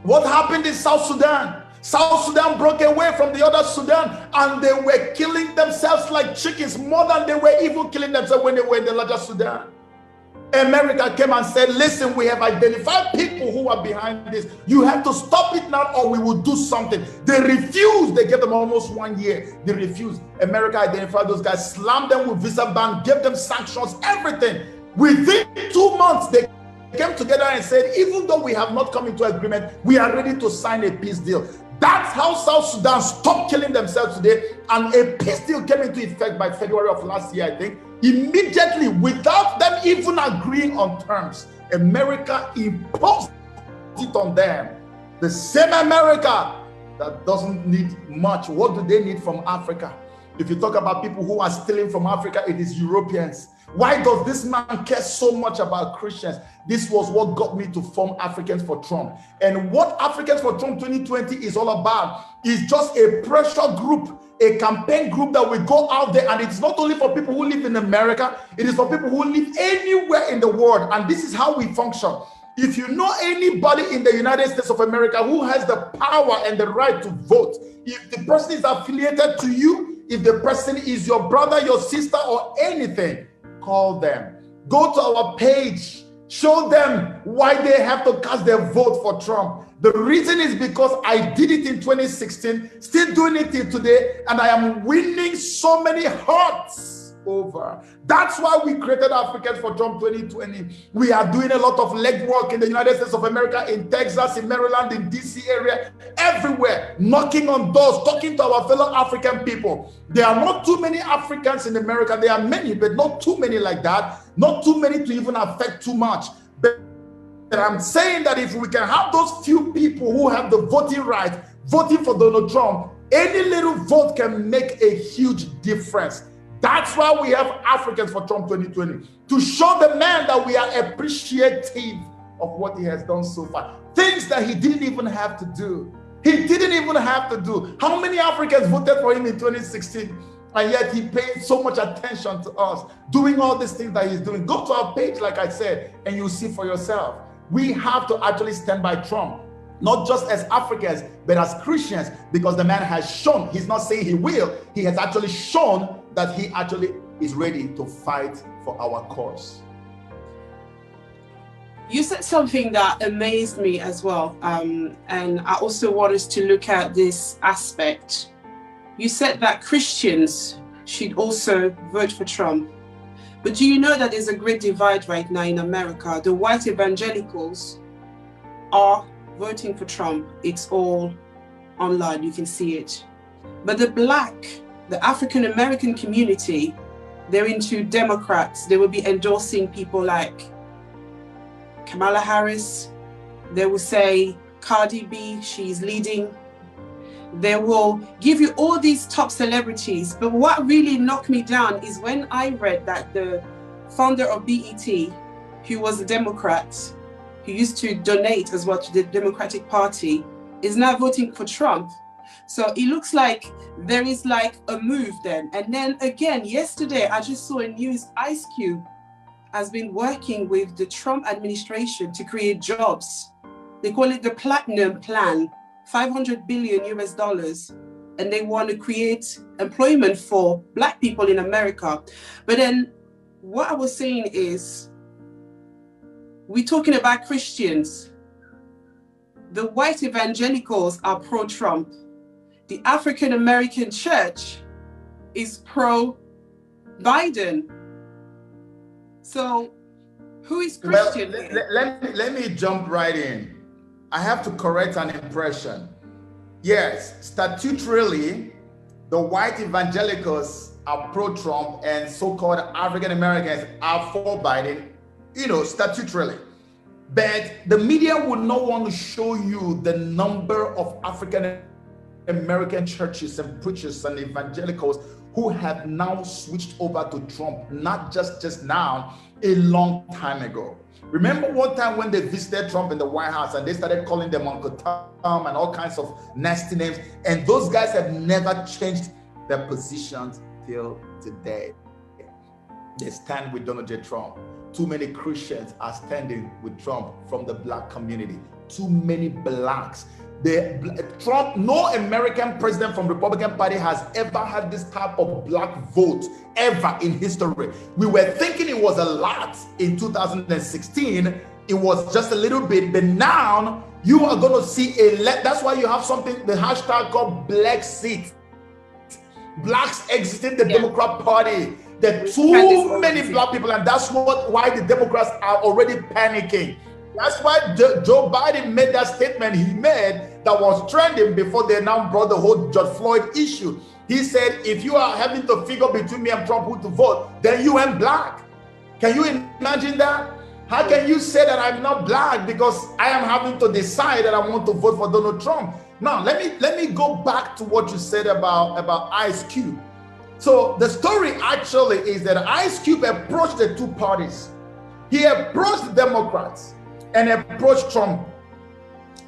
What happened in South Sudan? South Sudan broke away from the other Sudan, and they were killing themselves like chickens, more than they were even killing themselves when they were in the larger Sudan. America came and said, listen, we have identified people who are behind this. You have to stop it now or we will do something. They refused. They gave them almost 1 year. They refused. America identified those guys, slammed them with visa ban, gave them sanctions, everything. Within 2 months, they came together and said, even though we have not come into agreement, we are ready to sign a peace deal. That's how South Sudan stopped killing themselves today. And a peace deal came into effect by February of last year, I think. Immediately, without them even agreeing on terms, America imposed it on them. The same America that doesn't need much. What do they need from Africa? If you talk about people who are stealing from Africa, it is Europeans. Why does this man care so much about Christians? This was what got me to form Africans for Trump. And what Africans for Trump 2020 is all about is just a pressure group, a campaign group that will go out there. And it's not only for people who live in America, it is for people who live anywhere in the world. And this is how we function. If you know anybody in the United States of America who has the power and the right to vote, if the person is affiliated to you, if the person is your brother, your sister, or anything, call them. Go to our page. Show them why they have to cast their vote for Trump. The reason is because I did it in 2016, still doing it till today, and I am winning so many hearts over. That's why we created Africans for Trump 2020. We are doing a lot of legwork in the United States of America, in Texas, in Maryland, in DC area, everywhere, knocking on doors, talking to our fellow African people. There are not too many Africans in America. There are many, but not too many like that. Not too many to even affect too much. But I'm saying that if we can have those few people who have the voting right, voting for Donald Trump, any little vote can make a huge difference. That's why we have Africans for Trump 2020, to show the man that we are appreciative of what he has done so far. Things that he didn't even have to do. He didn't even have to do. How many Africans voted for him in 2016? And yet he paid so much attention to us, doing all these things that he's doing. Go to our page, like I said, and you'll see for yourself. We have to actually stand by Trump, not just as Africans, but as Christians, because the man has shown, he's not saying he will, he has actually shown that he actually is ready to fight for our cause. You said something that amazed me as well, and I also want us to look at this aspect. You said that Christians should also vote for Trump. But do you know that there's a great divide right now in America? The white evangelicals are voting for Trump. It's all online, you can see it. But the black, the African American community, they're into Democrats. They will be endorsing people like Kamala Harris. They will say Cardi B, she's leading. They will give you all these top celebrities. But what really knocked me down is when I read that the founder of BET, who was a Democrat, who used to donate as well to the Democratic Party, is now voting for Trump. So it looks like there is like a move then. And then again, yesterday, I just saw in news, Ice Cube has been working with the Trump administration to create jobs. They call it the Platinum Plan, $500 billion US, and they want to create employment for Black people in America. But then what I was saying is, We're talking about Christians. The white evangelicals are pro-Trump. The African American church is pro-Biden. So who is Christian? Well, let me jump right in. I have to correct an impression. Yes, statutorily, the white evangelicals are pro-Trump and so-called African Americans are for Biden, statutorily. But the media would not want to show you the number of African American churches and preachers and evangelicals who have now switched over to Trump, not just now, a long time ago. Remember one time when they visited Trump in the White House and they started calling them Uncle Tom and all kinds of nasty names, and those guys have never changed their positions till today. They stand with Donald J. Trump. Too many Christians are standing with Trump from the black community. Too many blacks. Trump, no American president from Republican Party has ever had this type of black vote ever in history. We were thinking it was a lot in 2016. It was just a little bit, but now you are going to see that's why you have something, the hashtag called Blackseat. Blacks exiting the Democrat Party. There are too many black people, and that's why the Democrats are already panicking. That's why Joe Biden made that statement he made that was trending before they now brought the whole George Floyd issue. He said, if you are having to figure between me and Trump who to vote, then you ain't black. Can you imagine that? How can you say that I'm not black because I am having to decide that I want to vote for Donald Trump? Now, let me go back to what you said about Ice Cube. So the story actually is that Ice Cube approached the two parties. He approached the Democrats and approached Trump.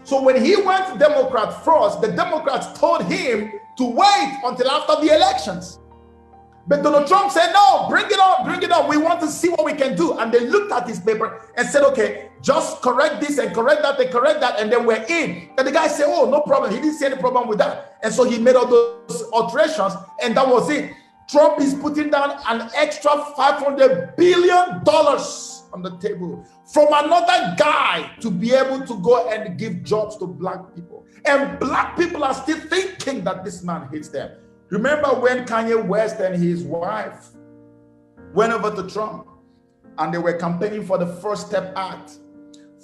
So when he went to Democrats first, the Democrats told him to wait until after the elections. But Donald Trump said, no, bring it on. We want to see what we can do. And they looked at his paper and said, okay, just correct this and correct that and correct that, and then we're in. And the guy said, oh, no problem. He didn't see any problem with that. And so he made all those alterations, and that was it. Trump is putting down an extra $500 billion on the table from another guy to be able to go and give jobs to black people. And black people are still thinking that this man hates them. Remember when Kanye West and his wife went over to Trump and they were campaigning for the First Step Act.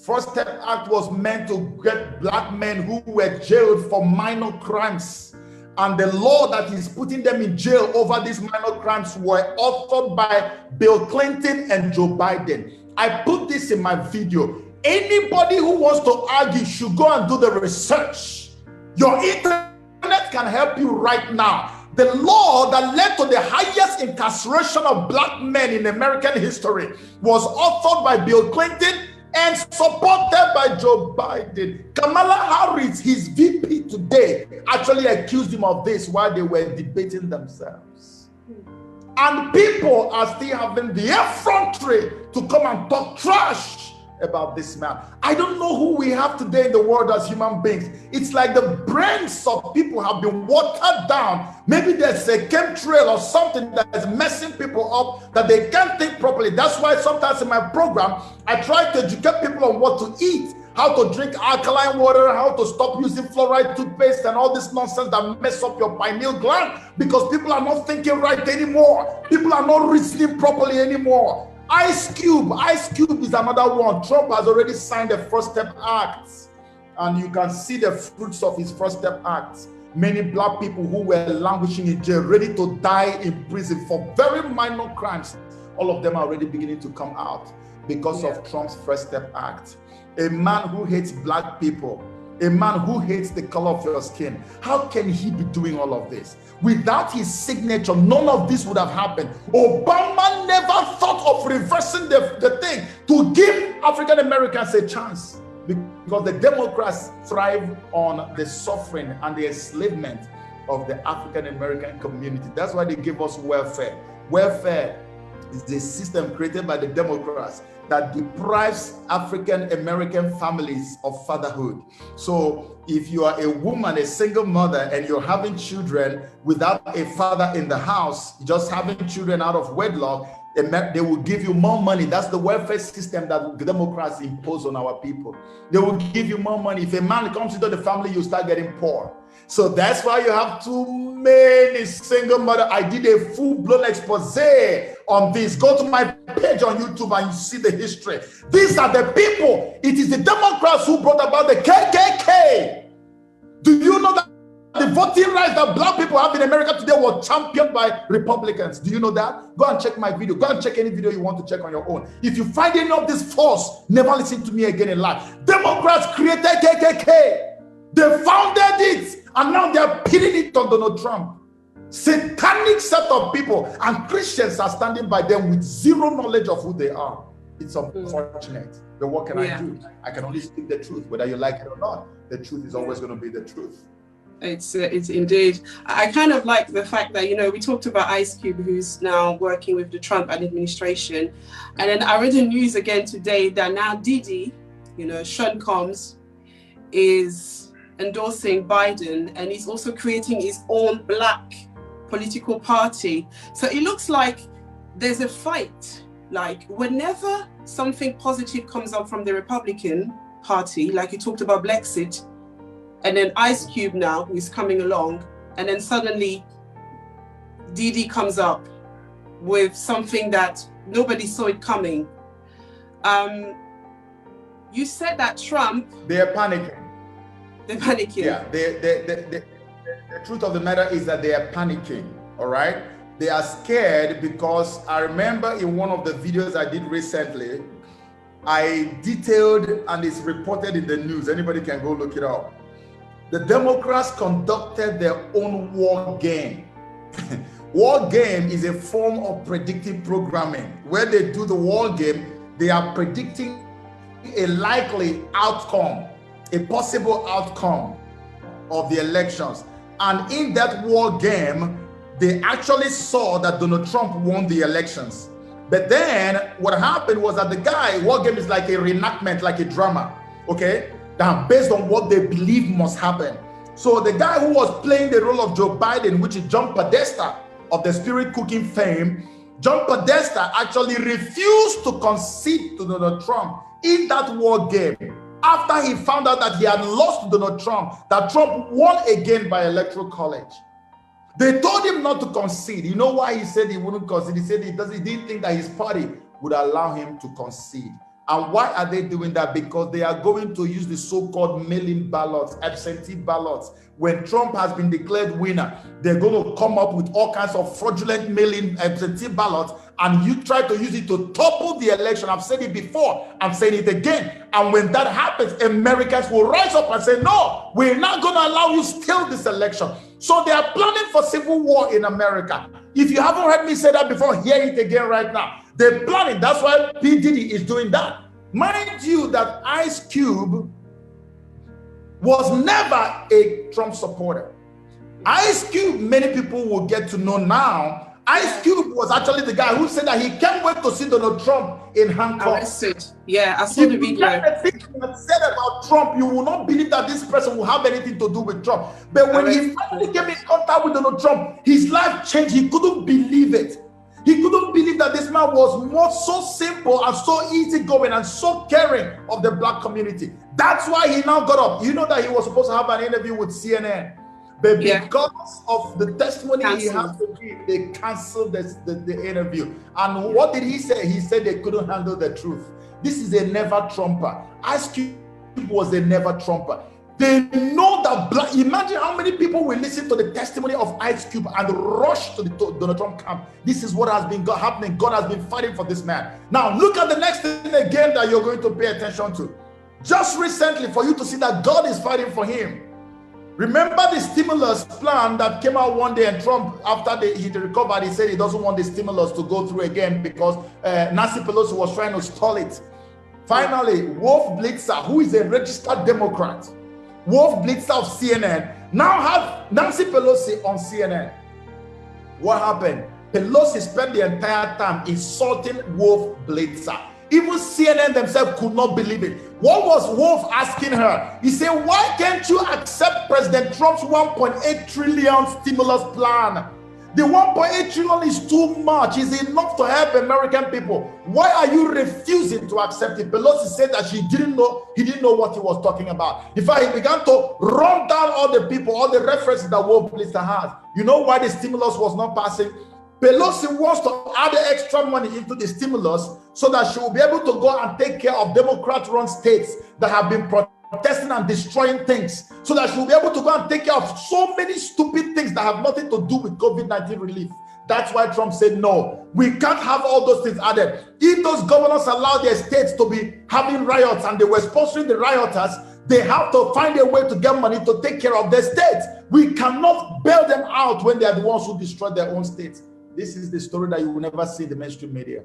First Step Act was meant to get black men who were jailed for minor crimes. And the law that is putting them in jail over these minor crimes were authored by Bill Clinton and Joe Biden. I put this in my video. Anybody who wants to argue should go and do the research. Your internet can help you right now. The law that led to the highest incarceration of black men in American history was authored by Bill Clinton and supported by Joe Biden. Kamala Harris, his VP today, actually accused him of this while they were debating themselves. And people are still having the effrontery to come and talk trash about this man. I don't know who we have today in the world as human beings. It's like the brains of people have been watered down. Maybe there's a chemtrail or something that is messing people up that they can't think properly. That's why sometimes in my program, I try to educate people on what to eat, how to drink alkaline water, how to stop using fluoride toothpaste and all this nonsense that mess up your pineal gland, because people are not thinking right anymore. People are not reasoning properly anymore. Ice Cube is another one. Trump has already signed the First Step Act, and you can see the fruits of his First Step Act. Many black people who were languishing in jail, ready to die in prison for very minor crimes, all of them are already beginning to come out because of Trump's First Step Act. A man who hates black people, a man who hates the color of your skin, how can he be doing all of this? Without his signature, none of this would have happened. Obama never thought of reversing the thing to give African Americans a chance, because the Democrats thrive on the suffering and the enslavement of the African American community. That's why they give us welfare. Welfare is the system created by the Democrats that deprives African American families of fatherhood. So if you are a woman, a single mother, and you're having children without a father in the house, just having children out of wedlock, They will give you more money. That's the welfare system that Democrats impose on our people. They will give you more money. If a man comes into the family, you start getting poor. So that's why you have too many single mothers. I did a full-blown expose on this. Go to my page on YouTube and you see the history. These are the people. It is the Democrats who brought about the KKK. Do you know that the voting rights that black people have in America today were championed by Republicans? Do you know that? Go and check my video. Go and check any video you want to check on your own. If you find any of this false, never listen to me again in life. Democrats created KKK. They founded it, and now they're pinning it on Donald Trump. Satanic set of people, and Christians are standing by them with zero knowledge of who they are. It's unfortunate. But what can I do? I can only speak the truth, whether you like it or not. The truth is always going to be the truth. It's indeed. I kind of like the fact that, we talked about Ice Cube, who's now working with the Trump administration. And then I read the news again today that now Diddy, Sean Combs, is endorsing Biden, and he's also creating his own black political party. So it looks like there's a fight. Like whenever something positive comes up from the Republican Party, like you talked about Brexit, and then Ice Cube now is coming along, and then suddenly Diddy comes up with something that nobody saw it coming. You said that Trump... They're panicking. They're panicking. Yeah, the truth of the matter is that they are panicking, all right? They are scared because I remember in one of the videos I did recently, I detailed, and it's reported in the news, anybody can go look it up. The Democrats conducted their own war game. War game is a form of predictive programming. Where they do the war game, they are predicting a likely outcome, a possible outcome of the elections. And in that war game, they actually saw that Donald Trump won the elections. But then what happened was that the guy, war game is like a reenactment, like a drama, okay? That based on what they believe must happen. So the guy who was playing the role of Joe Biden, which is John Podesta of the Spirit Cooking fame, John Podesta actually refused to concede to Donald Trump in that war game after he found out that he had lost to Donald Trump, that Trump won again by Electoral College. They told him not to concede. You know why he said he wouldn't concede? He said he didn't think that his party would allow him to concede. And why are they doing that? Because they are going to use the so-called mail-in ballots, absentee ballots. When Trump has been declared winner, they're going to come up with all kinds of fraudulent mail-in absentee ballots, and you try to use it to topple the election. I've said it before, I'm saying it again. And when that happens, Americans will rise up and say, no, we're not going to allow you steal this election. So they are planning for civil war in America. If you haven't heard me say that before, hear it again right now. They're planning. That's why P. Diddy is doing that. Mind you that Ice Cube was never a Trump supporter. Ice Cube, many people will get to know now. Ice Cube was actually the guy who said that he can't wait to see Donald Trump in handcuffs. Yeah, I saw the video. If you said about Trump, you will not believe that this person will have anything to do with Trump. But when he finally came in contact with Donald Trump, his life changed. He couldn't believe it. He couldn't believe that this man was more so simple and so easygoing and so caring of the black community. That's why he now got up. You know that he was supposed to have an interview with CNN. But because of the testimony he had to give, they canceled the interview. And what did he say? He said they couldn't handle the truth. This is a never Trumper. Ice Cube was a never Trumper. They know that black. Imagine how many people will listen to the testimony of Ice Cube and rush to the Donald Trump camp. This is what has been happening. God has been fighting for this man. Now look at the next thing again that you're going to pay attention to. Just recently, for you to see that God is fighting for him. Remember the stimulus plan that came out one day, and Trump, after he recovered, he said he doesn't want the stimulus to go through again because Nancy Pelosi was trying to stall it. Finally, Wolf Blitzer, who is a registered Democrat, Wolf Blitzer of CNN, now have Nancy Pelosi on CNN. What happened? Pelosi spent the entire time insulting Wolf Blitzer. Even CNN themselves could not believe it. What was Wolf asking her? He said, why can't you accept President Trump's $1.8 trillion stimulus plan? The 1.8 trillion is too much. It's enough to help American people. Why are you refusing to accept it? Pelosi said that he didn't know what he was talking about. In fact, he began to run down all the people, all the references that World Blister has. You know why the stimulus was not passing? Pelosi wants to add extra money into the stimulus so that she will be able to go and take care of Democrat-run states that have been protesting and destroying things, so that she will be able to go and take care of so many stupid things that have nothing to do with COVID-19 relief. That's why Trump said, no, we can't have all those things added. If those governors allow their states to be having riots and they were sponsoring the rioters, they have to find a way to get money to take care of their states. We cannot bail them out when they are the ones who destroyed their own states. This is the story that you will never see in the mainstream media.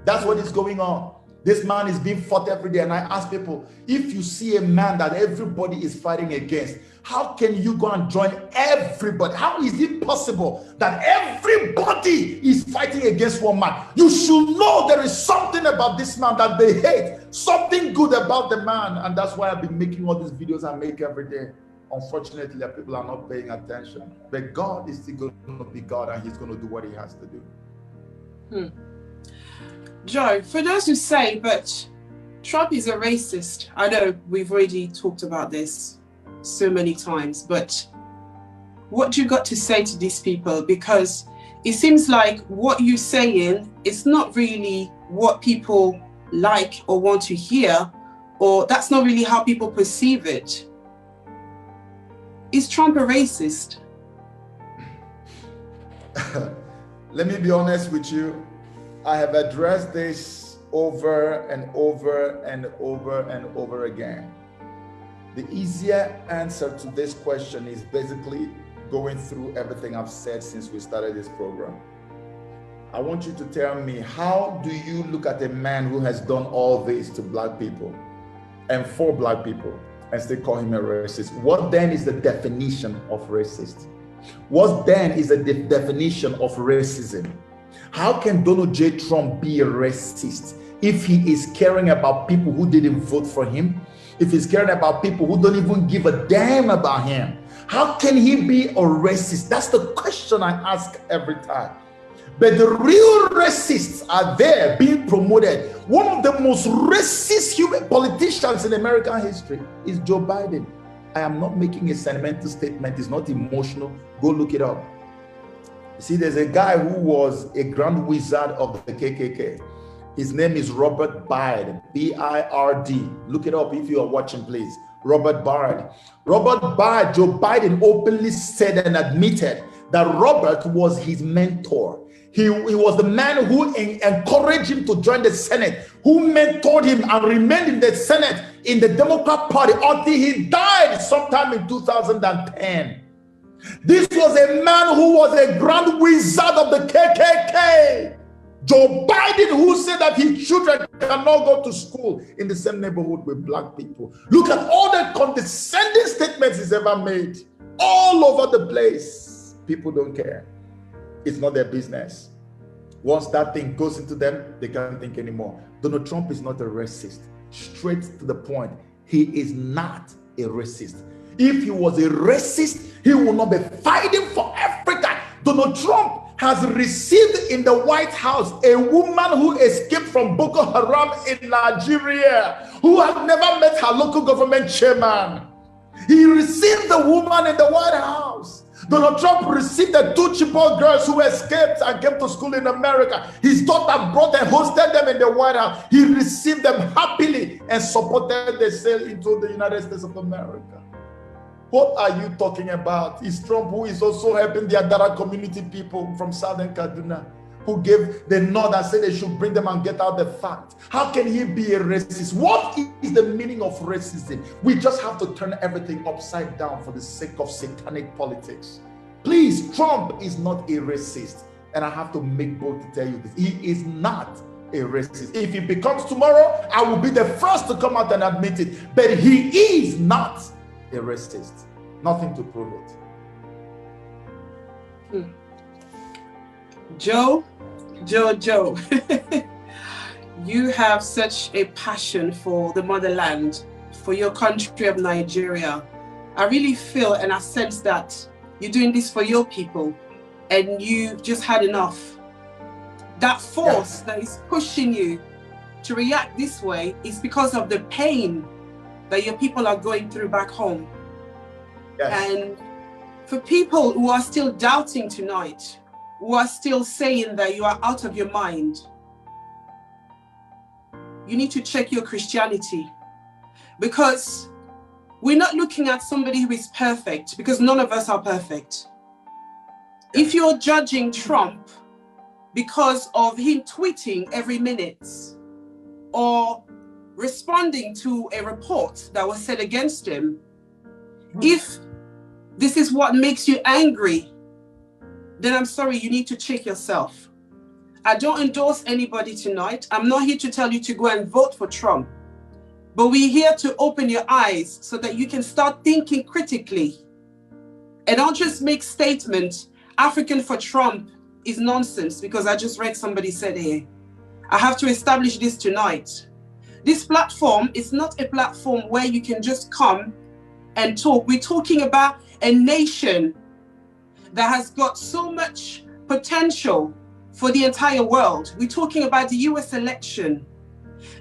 That's what is going on. This man is being fought every day. And I ask people, if you see a man that everybody is fighting against, how can you go and join everybody? How is it possible that everybody is fighting against one man? You should know there is something about this man that they hate, something good about the man. And that's why I've been making all these videos I make every day. Unfortunately, people are not paying attention. But God is still going to be God, and he's going to do what he has to do. Joe, for those who say, but Trump is a racist, I know we've already talked about this so many times, but what do you got to say to these people? Because it seems like what you're saying is not really what people like or want to hear, or that's not really how people perceive it. Is Trump a racist? Let me be honest with you. I have addressed this over and over and over and over again. The easier answer to this question is basically going through everything I've said since we started this program. I want you to tell me, how do you look at a man who has done all this to black people and for black people and still call him a racist? What then is the definition of racist? What then is the definition of racism? How can Donald J. Trump be a racist if he is caring about people who didn't vote for him? If he's caring about people who don't even give a damn about him? How can he be a racist? That's the question I ask every time. But the real racists are there being promoted. One of the most racist human politicians in American history is Joe Biden. I am not making a sentimental statement. It's not emotional. Go look it up. See, there's a guy who was a grand wizard of the KKK. His name is Robert Byrd, B-I-R-D. Look it up if you are watching, please. Robert Byrd. Robert Byrd, Joe Biden openly said and admitted that Robert was his mentor. He was the man who encouraged him to join the Senate, who mentored him and remained in the Senate in the Democrat Party until he died sometime in 2010. This was a man who was a grand wizard of the KKK. Joe Biden, who said that his children cannot go to school in the same neighborhood with black people. Look at all the condescending statements he's ever made all over the place. People don't care. It's not their business. Once that thing goes into them, they can't think anymore. Donald Trump is not a racist. Straight to the point, he is not a racist. If he was a racist, he would not be fighting for Africa. Donald Trump has received in the White House a woman who escaped from Boko Haram in Nigeria, who had never met her local government chairman. He received the woman in the White House. Donald Trump received the two Chibok girls who escaped and came to school in America. His daughter brought and hosted them in the White House. He received them happily and supported their sale into the United States of America. What are you talking about? It's Trump who is also helping the Adara community people from Southern Kaduna, who gave the nod and said they should bring them and get out the fact. How can he be a racist? What is the meaning of racism? We just have to turn everything upside down for the sake of satanic politics. Please, Trump is not a racist. And I have to make bold to tell you this. He is not a racist. If he becomes tomorrow, I will be the first to come out and admit it. But he is not a racist. Nothing to prove it. Joe, you have such a passion for the motherland, for your country of Nigeria. I really feel and I sense that you're doing this for your people. and you've just had enough. That force that is pushing you to react this way is because of the pain that your people are going through back home. And for people who are still doubting tonight, who are still saying that you are out of your mind, you need to check your Christianity, because we're not looking at somebody who is perfect, because none of us are perfect. If you're judging Trump because of him tweeting every minute or responding to a report that was said against him, if this is what makes you angry, then I'm sorry, you need to check yourself. I don't endorse anybody tonight. I'm not here to tell you to go and vote for Trump, but we're here to open your eyes so that you can start thinking critically and not just make statements. African for Trump is nonsense, because I just read somebody said here. I have to establish this tonight. This platform is not a platform where you can just come and talk. We're talking about a nation that has got so much potential for the entire world. We're talking about the US election.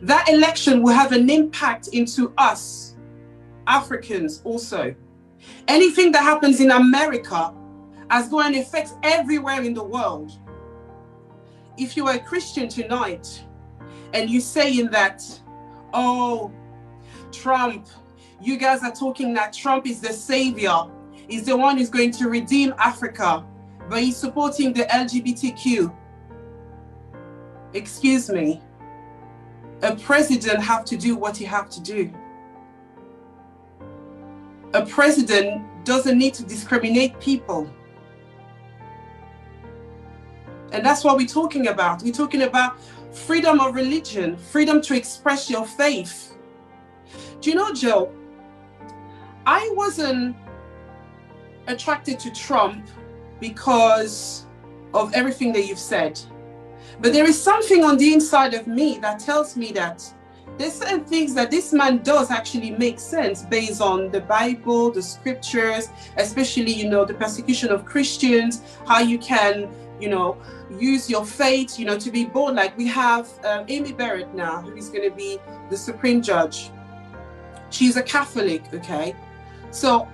That election will have an impact into us, Africans also. Anything that happens in America is going to affect everywhere in the world. If you are a Christian tonight and you're saying that, oh, Trump, you guys are talking that Trump is the savior, is the one who's going to redeem Africa, but he's supporting the LGBTQ. Excuse me, a president have to do what he have to do. A president doesn't need to discriminate people. And that's what we're talking about. We're talking about freedom of religion, freedom to express your faith. Do you know, Joe, I wasn't attracted to Trump because of everything that you've said. But there is something on the inside of me that tells me that there's certain things that this man does actually make sense based on the Bible, the scriptures, especially, the persecution of Christians, how you can, use your faith, to be bold. Like we have Amy Barrett now, who is going to be the Supreme Judge. She's a Catholic, okay? So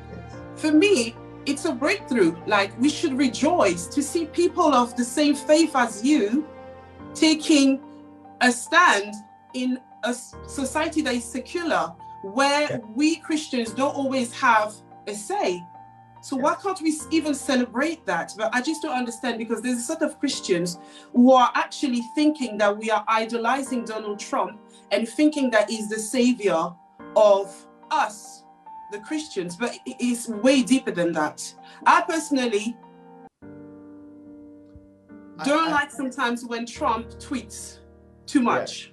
for me, it's a breakthrough. Like, we should rejoice to see people of the same faith as you taking a stand in a society that is secular, where we Christians don't always have a say. So why can't we even celebrate that? But I just don't understand, because there's a set of Christians who are actually thinking that we are idolizing Donald Trump and thinking that he's the savior of us, the Christians, but it is way deeper than that. I personally don't like sometimes when Trump tweets too much.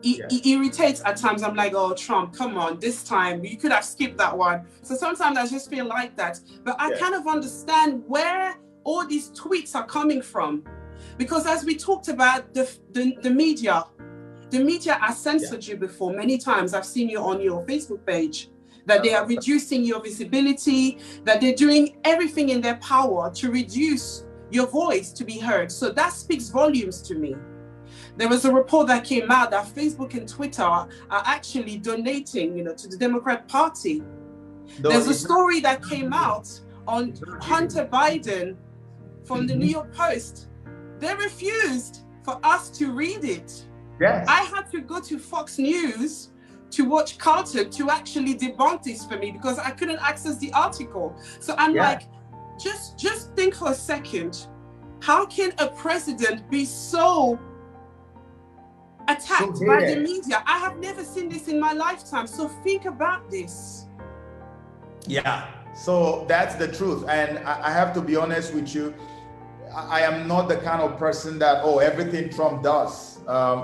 It irritates at times. I'm like, oh, Trump, come on, this time you could have skipped that one. So sometimes I just feel like that. But I kind of understand where all these tweets are coming from, because as we talked about the media has censored you before many times. I've seen you on your Facebook page that they are reducing your visibility, that they're doing everything in their power to reduce your voice to be heard. So that speaks volumes to me. There was a report that came out that Facebook and Twitter are actually donating, to the Democrat Party. There's a story that came out on Hunter Biden from the New York Post. They refused for us to read it. Yes. I had to go to Fox News to watch Carlton to actually debunk this for me, because I couldn't access the article. So I'm like, just think for a second. How can a president be so attacked by the media? I have never seen this in my lifetime. So think about this. Yeah, so that's the truth. And I have to be honest with you. I am not the kind of person that, everything Trump does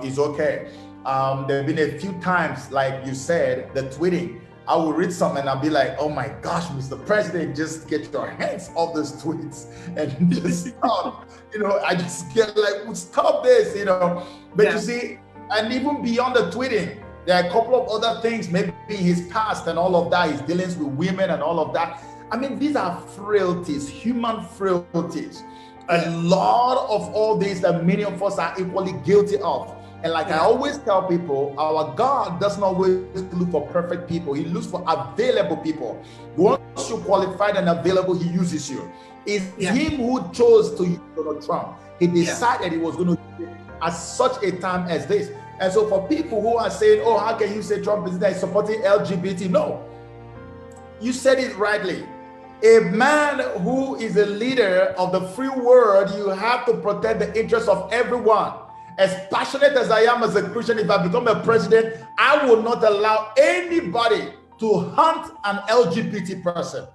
is okay. There have been a few times, like you said, the tweeting. I will read something and I'll be like, oh my gosh, Mr. President, just get your hands off those tweets and just stop. I just get like, stop this, But you see, and even beyond the tweeting, there are a couple of other things, maybe his past and all of that, his dealings with women and all of that. I mean, these are frailties, human frailties. A lot of all this that many of us are equally guilty of. And like I always tell people, our God doesn't always look for perfect people. He looks for available people. Once you're qualified and available, he uses you. It's him who chose to use Donald Trump. He decided he was going to do it at such a time as this. And so for people who are saying, oh, how can you say Trump is there supporting LGBT? No. You said it rightly. A man who is a leader of the free world, you have to protect the interests of everyone. As passionate as I am as a Christian, if I become a president, I will not allow anybody to hunt an LGBT person.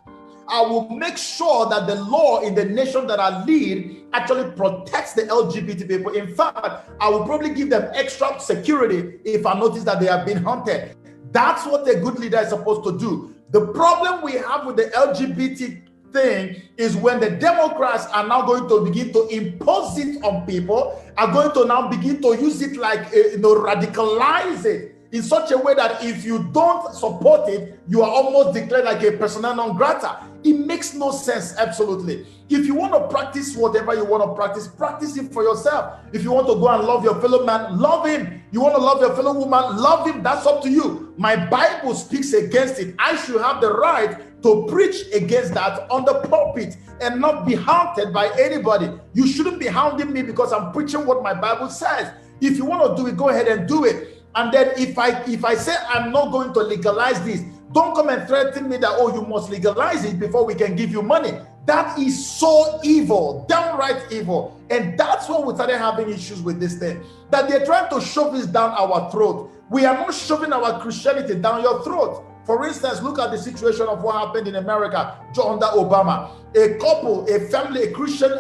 I will make sure that the law in the nation that I lead actually protects the LGBT people. In fact, I will probably give them extra security if I notice that they have been hunted. That's what a good leader is supposed to do. The problem we have with the LGBT thing is when the Democrats are now going to begin to impose it on people, are going to now begin to use it like, radicalize it in such a way that if you don't support it, you are almost declared like a persona non grata. It makes no sense, absolutely. If you want to practice whatever you want to practice it for yourself. If you want to go and love your fellow man, love him. You want to love your fellow woman, love him. That's up to you. My Bible speaks against it. I should have the right to preach against that on the pulpit and not be hounded by anybody. You shouldn't be hounding me because I'm preaching what my Bible says. If you want to do it, go ahead and do it. And then if I say I'm not going to legalize this, don't come and threaten me that, oh, you must legalize it before we can give you money. That is so evil, downright evil. And that's when we started having issues with this thing, that they're trying to shove this down our throat. We are not shoving our Christianity down your throat. For instance, look at the situation of what happened in America under Obama. A couple, a family, a Christian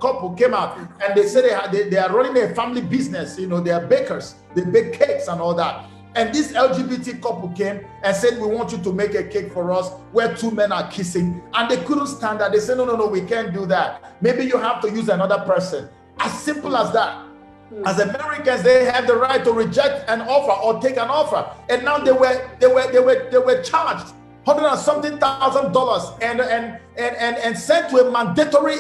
couple came out and they said they are running a family business. You know, they are bakers. They bake cakes and all that. And this LGBT couple came and said, we want you to make a cake for us where two men are kissing. And they couldn't stand that. They said, no, we can't do that. Maybe you have to use another person. As simple as that. As Americans, they have the right to reject an offer or take an offer. And now they were charged $100,000 and sent to a mandatory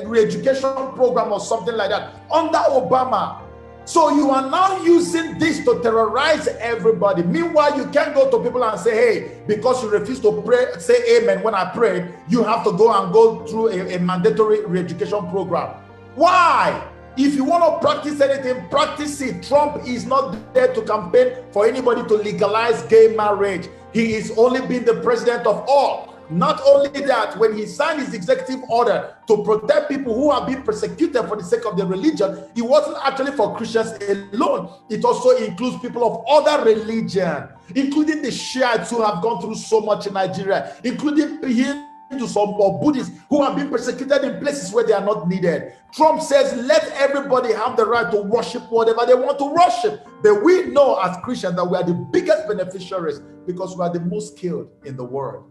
re-education program or something like that under Obama. So you are now using this to terrorize everybody. Meanwhile, you can't go to people and say, hey, because you refuse to pray, say amen when I pray, you have to go through a mandatory re-education program. Why? If you want to practice anything, practice it. Trump is not there to campaign for anybody to legalize gay marriage. He is only being the president of all. Not only that, when he signed his executive order to protect people who are being persecuted for the sake of their religion, it wasn't actually for Christians alone. It also includes people of other religion, including the Shiites who have gone through so much in Nigeria, including Hindus or Buddhists who have been persecuted in places where they are not needed. Trump says, let everybody have the right to worship whatever they want to worship. But we know as Christians that we are the biggest beneficiaries because we are the most skilled in the world.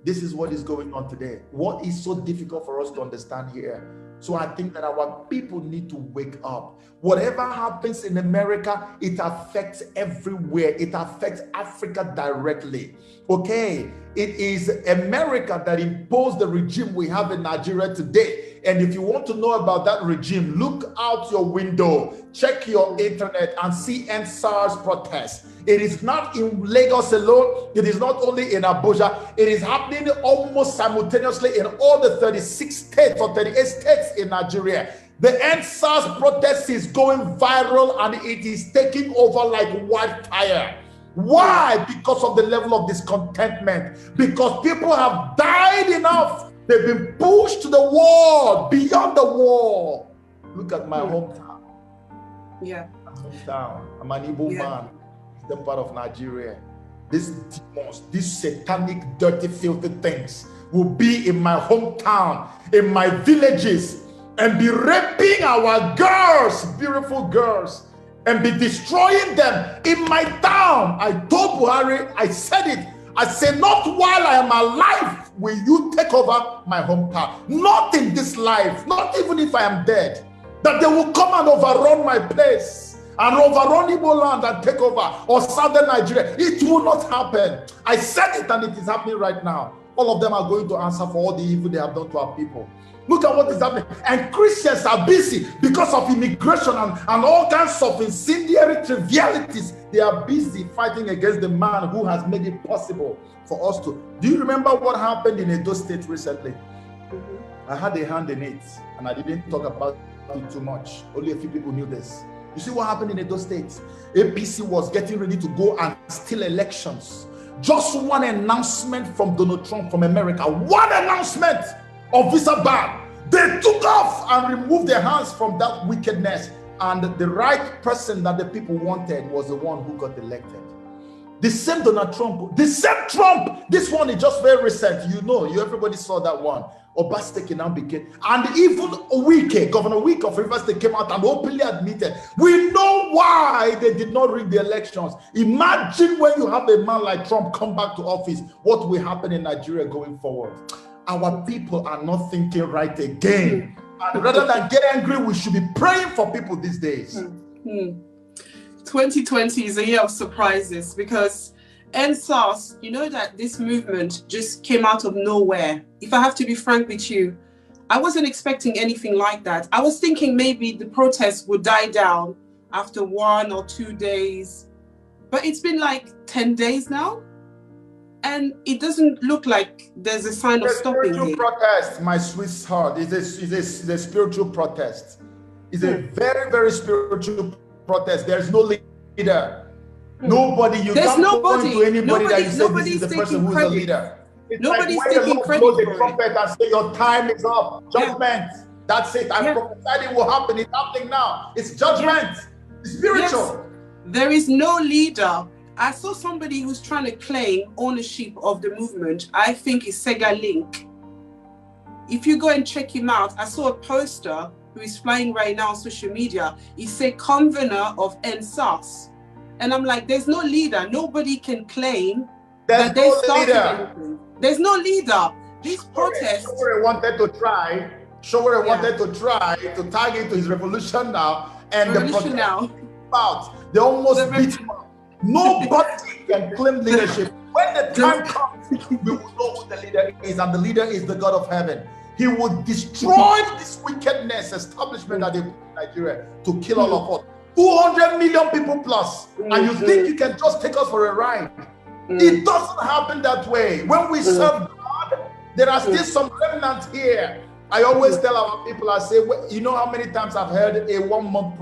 This is what is going on today. What is so difficult for us to understand here? So I think that our people need to wake up. Whatever happens in America, it affects everywhere. It affects Africa directly. Okay, it is America that imposed the regime we have in Nigeria today. And if you want to know about that regime, look out your window, check your internet and see EndSARS protests. It is not in Lagos alone. It is not only in Abuja. It is happening almost simultaneously in all the 36 states or 38 states in Nigeria. The EndSARS protest is going viral and it is taking over like wildfire. Why? Because of the level of discontentment. Because people have died enough. They've been pushed to the wall, beyond the wall. Look at my hometown. Yeah. Hometown. I'm an Igbo man. The part of Nigeria. These demons, these satanic, dirty, filthy things will be in my hometown, in my villages, and be raping our girls, beautiful girls, and be destroying them in my town. I told Buhari, I said it. I said, not while I am alive will you take over my hometown. Not in this life, not even if I am dead. That they will come and overrun my place and overrun Igbo land and take over, or southern Nigeria. It will not happen. I said it and it is happening right now. all of them are going to answer for all the evil they have done to our people. Look at what is happening. And Christians are busy because of immigration and all kinds of incendiary trivialities. They are busy fighting against the man who has made it possible for us to. Do you remember what happened in Edo State recently? I had a hand in it, and I didn't talk about it too much. Only a few people knew this. You see what happened in Edo State? APC was getting ready to go and steal elections. Just one announcement from Donald Trump from America, one announcement of visa ban. They took off and removed their hands from that wickedness. And the right person that the people wanted was the one who got elected. The same Donald Trump, the same Trump. This one is just very recent. Everybody saw that one. Obaseki now became, and even Wike, Governor Wike of Rivers State came out and openly admitted, we know why they did not rig the elections. Imagine when you have a man like Trump come back to office, what will happen in Nigeria going forward? Our people are not thinking right again. And rather than get angry, we should be praying for people these days. 2020 is a year of surprises because NSAS, you know that this movement just came out of nowhere. If I have to be frank with you, I wasn't expecting anything like that. I was thinking maybe the protests would die down after 1 or 2 days, but it's been like 10 days now, and it doesn't look like there's a sign of stopping here. Spiritual protest, my sweetheart, is a spiritual protest. It's a very, very spiritual protest. There's no leader. Nobody, you There's can't nobody, point to anybody nobody, that you say this is the person who's the leader. It's nobody's like taking credit for the trumpet and say your time is up. Judgment. Yeah. That's it. I prophesied it will happen. It's happening now. It's judgment. It's spiritual. Yes. There is no leader. I saw somebody who's trying to claim ownership of the movement. I think it's Sega Link. If you go and check him out, I saw a poster who is flying right now on social media. He's a convener of NSAS. And I'm like, there's no leader. Nobody can claim that they started anything. There's no leader. These protests. Showore wanted to try to tag into his revolution now, and revolution now. They almost beat him up. Nobody can claim leadership. When the time comes, we will know who the leader is, and the leader is the God of heaven. He will destroy this wickedness establishment that they put in Nigeria to kill all of us. 200 million people plus, and you think you can just take us for a ride? It doesn't happen that way. When we serve God, there are still some remnants here. I always tell our people, I say, you know how many times I've heard a 1 month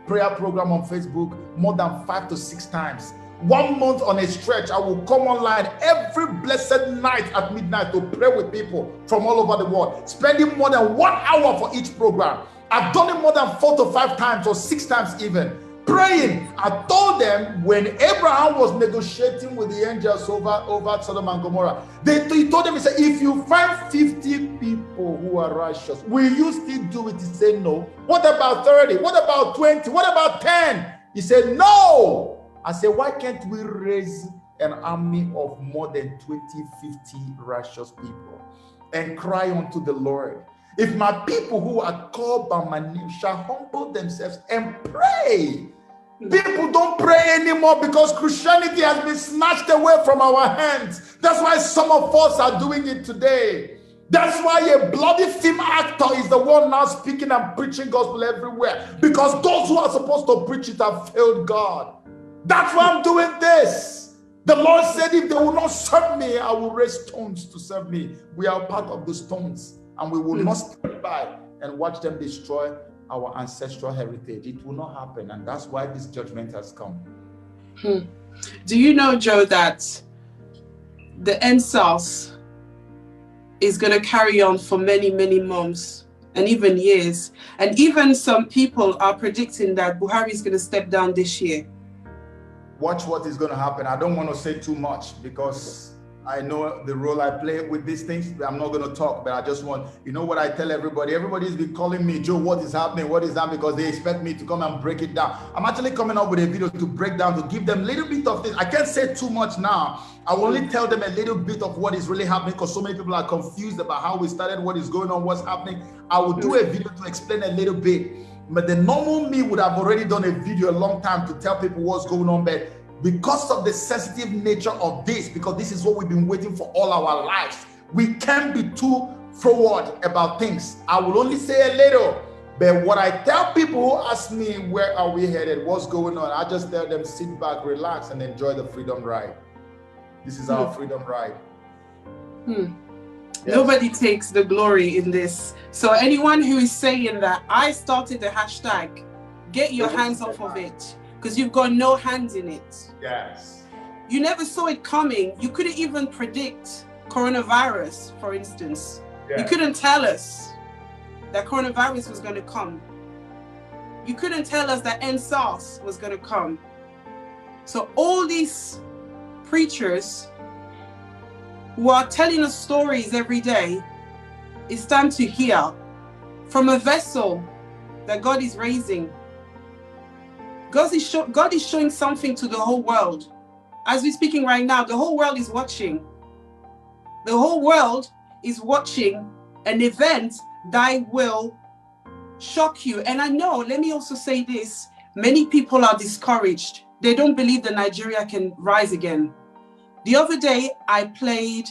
prayer program on Facebook? More than 5 to 6 times. 1 month on a stretch, I will come online every blessed night at midnight to pray with people from all over the world, spending more than 1 hour for each program. I've done it more than 4 to 5 times or 6 times even. Praying. I told them when Abraham was negotiating with the angels over Sodom and Gomorrah, he told them, he said, if you find 50 people who are righteous, will you still do it? He said, no. What about 30? What about 20? What about 10? He said, no. I said, why can't we raise an army of more than 20, 50 righteous people and cry unto the Lord? If my people who are called by my name shall humble themselves and pray. People don't pray anymore because Christianity has been snatched away from our hands. That's why some of us are doing it today. That's why a bloody film actor is the one now speaking and preaching gospel everywhere, because those who are supposed to preach it have failed God. That's why I'm doing this. The Lord said, if they will not serve me, I will raise stones to serve me. We are part of the stones, and we will not stand by and watch them destroy our ancestral heritage. It will not happen, and that's why this judgment has come. Do you know, Joe, that the NSAS is going to carry on for many, many months and even years? And even some people are predicting that Buhari is going to step down this year. Watch what is going to happen. I don't want to say too much because I know the role I play with these things. I'm not going to talk, but I just want, you know what I tell everybody? Everybody's been calling me, Joe, what is happening? What is that? Because they expect me to come and break it down. I'm actually coming up with a video to break down, to give them a little bit of this. I can't say too much now. I will only tell them a little bit of what is really happening, because so many people are confused about how we started, what is going on, what's happening. I will do a video to explain a little bit. But the normal me would have already done a video a long time to tell people what's going on. But because of the sensitive nature of this, because this is what we've been waiting for all our lives, we can't be too forward about things. I will only say a little, but what I tell people who ask me, where are we headed, what's going on, I just tell them, sit back, relax, and enjoy the freedom ride. This is our freedom ride. Yes. Nobody takes the glory in this. So anyone who is saying that I started the hashtag, get your hands off of it, because you've got no hands in it. Yes. You never saw it coming. You couldn't even predict coronavirus, for instance. Yeah. You couldn't tell us that coronavirus was going to come. You couldn't tell us that EndSARS was going to come. So all these preachers who are telling us stories every day, it's time to hear from a vessel that God is raising. God is showing something to the whole world. As we're speaking right now, the whole world is watching. The whole world is watching an event that will shock you. And I know, let me also say this, many people are discouraged. They don't believe that Nigeria can rise again. The other day, I played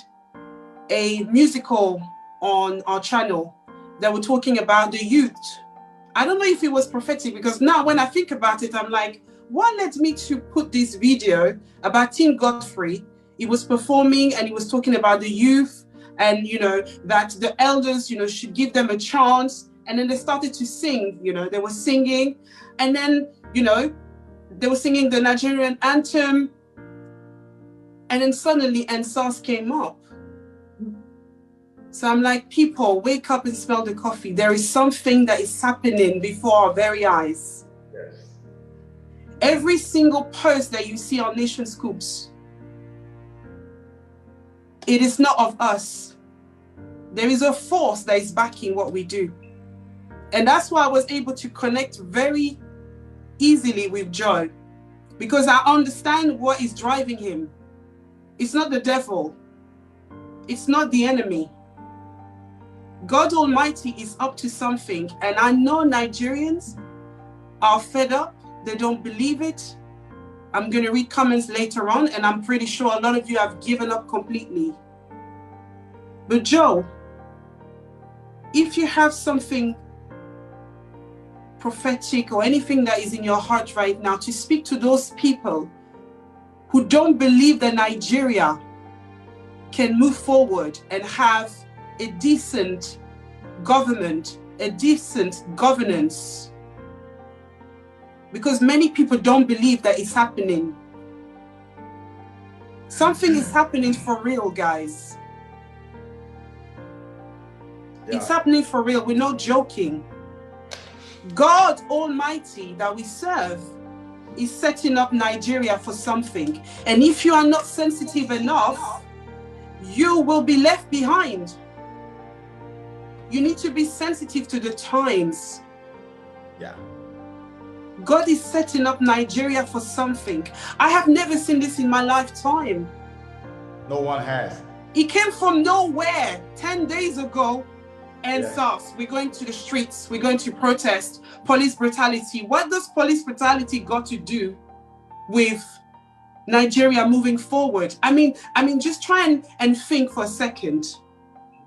a musical on our channel that were talking about the youth. I don't know if it was prophetic, because now when I think about it, I'm like, what led me to put this video about Tim Godfrey? He was performing and he was talking about the youth and, you know, that the elders, you know, should give them a chance. And then they started to sing, you know, they were singing. And then, you know, they were singing the Nigerian anthem. And then suddenly EndSARS came up. So I'm like, people, wake up and smell the coffee. There is something that is happening before our very eyes. Yes. Every single post that you see on Nation Scoops, it is not of us. There is a force that is backing what we do. And that's why I was able to connect very easily with Joe, because I understand what is driving him. It's not the devil. It's not the enemy. God Almighty is up to something. And I know Nigerians are fed up. They don't believe it. I'm going to read comments later on, and I'm pretty sure a lot of you have given up completely. But Joe, if you have something prophetic or anything that is in your heart right now to speak to those people who don't believe that Nigeria can move forward and have a decent government, a decent governance, because many people don't believe that it's happening. Something is happening for real, guys. Yeah. It's happening for real. We're not joking. God Almighty that we serve is setting up Nigeria for something. And if you are not sensitive enough, you will be left behind. You need to be sensitive to the times. Yeah. God is setting up Nigeria for something. I have never seen this in my lifetime. No one has. It came from nowhere 10 days ago. EndSARS, we're going to the streets, we're going to protest police brutality. What does police brutality got to do with Nigeria moving forward? I mean, just try and think for a second.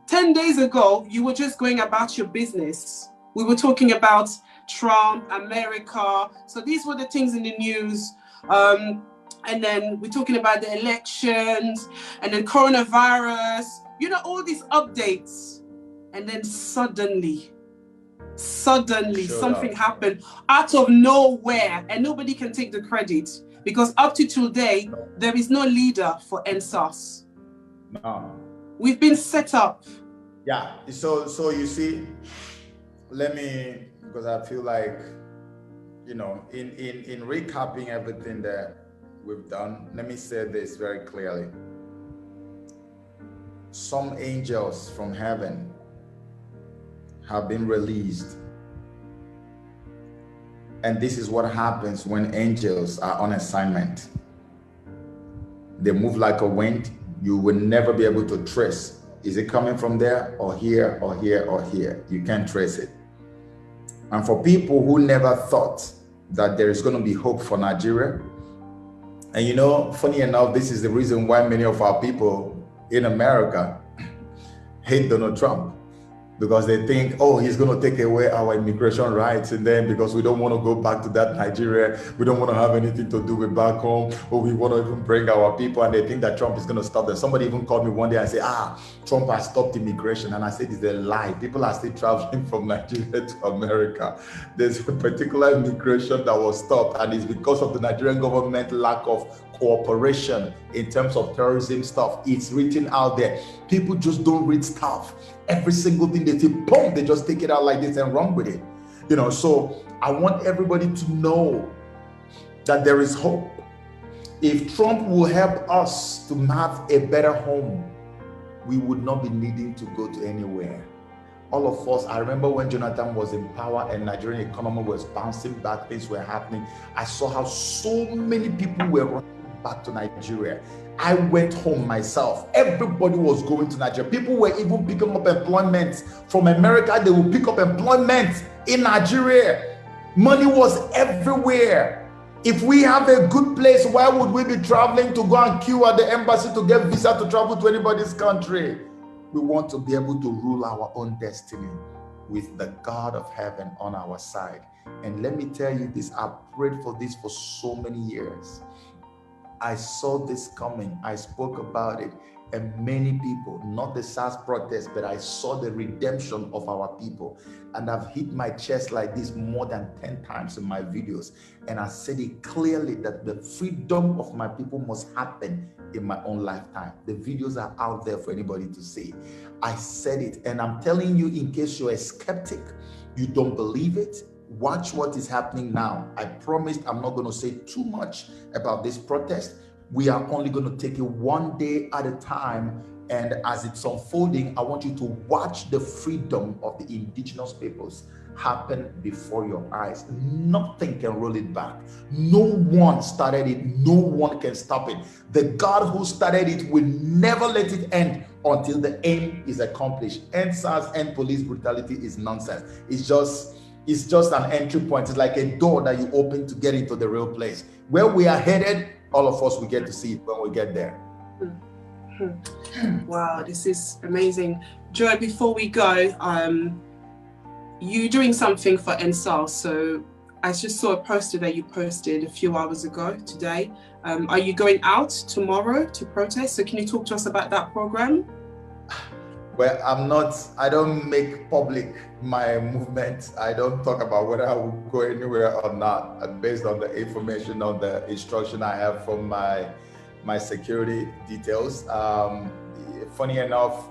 10 days ago, you were just going about your business. We were talking about Trump, America. So these were the things in the news. And then we're talking about the elections and then coronavirus, you know, all these updates. And then suddenly something happened out of nowhere, and nobody can take the credit, because up to today, there is no leader for EndSARS. No. We've been set up. Yeah, so you see, let me, because I feel like, you know, in recapping everything that we've done, let me say this very clearly. Some angels from heaven have been released. And this is what happens when angels are on assignment. They move like a wind. You will never be able to trace. Is it coming from there or here or here or here? You can't trace it. And for people who never thought that there is going to be hope for Nigeria, And you know, funny enough, this is the reason why many of our people in America hate Donald Trump, because they think, oh, he's going to take away our immigration rights. And then because we don't want to go back to that Nigeria, we don't want to have anything to do with back home, or we want to even bring our people, and they think that Trump is going to stop them. Somebody even called me one day and said, Trump has stopped immigration. And I said, it's a lie. People are still traveling from Nigeria to America. There's a particular immigration that was stopped, and it's because of the Nigerian government lack of cooperation in terms of terrorism stuff. It's written out there. People just don't read stuff. Every single thing they see, boom, they just take it out like this and run with it. You know, so I want everybody to know that there is hope. If Trump will help us to have a better home, we would not be needing to go to anywhere. All of us, I remember when Jonathan was in power and Nigerian economy was bouncing back, things were happening. I saw how so many people were running back to Nigeria. I went home myself. Everybody was going to Nigeria. People were even picking up employment from America. They would pick up employment in Nigeria. Money was everywhere. If we have a good place, why would we be traveling to go and queue at the embassy to get visa to travel to anybody's country? We want to be able to rule our own destiny with the God of heaven on our side. And let me tell you this, I've prayed for this for so many years. I saw this coming. I spoke about it, and many people, not the SARS protest, but I saw the redemption of our people. And I've hit my chest like this more than 10 times in my videos. And I said it clearly that the freedom of my people must happen in my own lifetime. The videos are out there for anybody to see. I said it, and I'm telling you, in case you're a skeptic, you don't believe it, watch what is happening now. I promised I'm not going to say too much about this protest. We are only going to take it one day at a time. And as it's unfolding, I want you to watch the freedom of the indigenous peoples happen before your eyes. Nothing can roll it back. No one started it. No one can stop it. The God who started it will never let it end until the aim is accomplished. End SARS, end police brutality is nonsense. It's just an entry point. It's like a door that you open to get into the real place. Where we are headed, all of us will get to see it when we get there. Wow, this is amazing. Joy, before we go, you're doing something for EndSARS. So I just saw a poster that you posted a few hours ago today. Are you going out tomorrow to protest? So can you talk to us about that program? Well, I don't make public my movement. I don't talk about whether I will go anywhere or not, based on the information, on the instruction I have from my security details. Funny enough,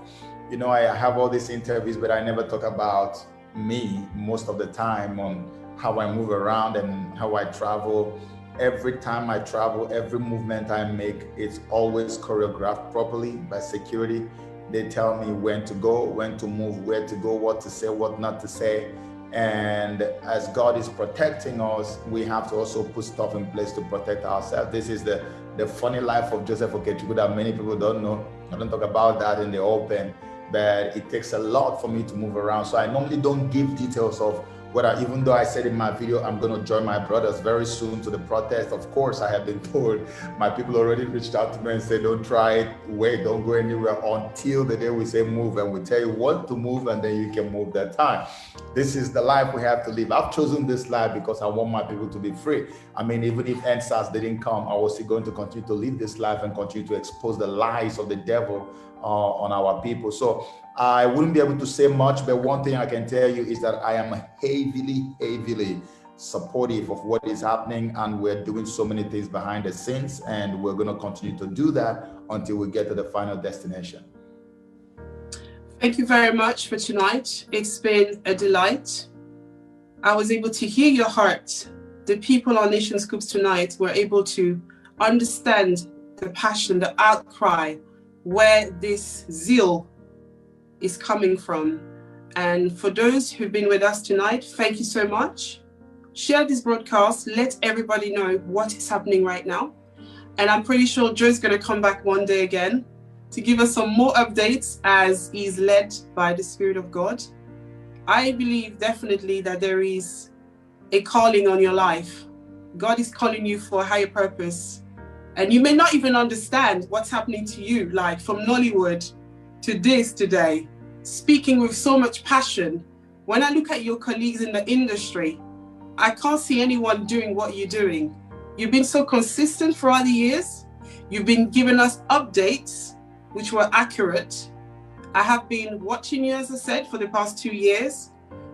you know, I have all these interviews, but I never talk about me most of the time, on how I move around and how I travel. Every time I travel, every movement I make, it's always choreographed properly by security. They tell me when to go, when to move, where to go, what to say, what not to say. And as God is protecting us, we have to also put stuff in place to protect ourselves. This is the funny life of Joseph Okechukwu that many people don't know. I don't talk about that in the open, but it takes a lot for me to move around. So I normally don't give details of whether, even though I said in my video, I'm going to join my brothers very soon to the protest. Of course, I have been told, my people already reached out to me and said, don't try it, wait, don't go anywhere until the day we say move, and we tell you what to move, and then you can move that time. This is the life we have to live. I've chosen this life because I want my people to be free. I mean, even if EndSARS didn't come, I was still going to continue to live this life and continue to expose the lies of the devil on our people. So I wouldn't be able to say much, but one thing I can tell you is that I am heavily supportive of what is happening, and we're doing so many things behind the scenes, and we're going to continue to do that until we get to the final destination. Thank you very much for tonight. It's been a delight. I was able to hear your heart. The people on Nation Scoops tonight were able to understand the passion, the outcry, where this zeal is coming from. And for those who've been with us tonight, thank you so much. Share this broadcast, let everybody know what is happening right now. And I'm pretty sure Joe's going to come back one day again to give us some more updates as he's led by the Spirit of God. I believe definitely that there is a calling on your life. God is calling you for a higher purpose. And you may not even understand what's happening to you, like from Nollywood to this today, speaking with so much passion. When I look at your colleagues in the industry, I can't see anyone doing what you're doing. You've been so consistent throughout the years. You've been giving us updates, which were accurate. I have been watching you, as I said, for the past 2 years.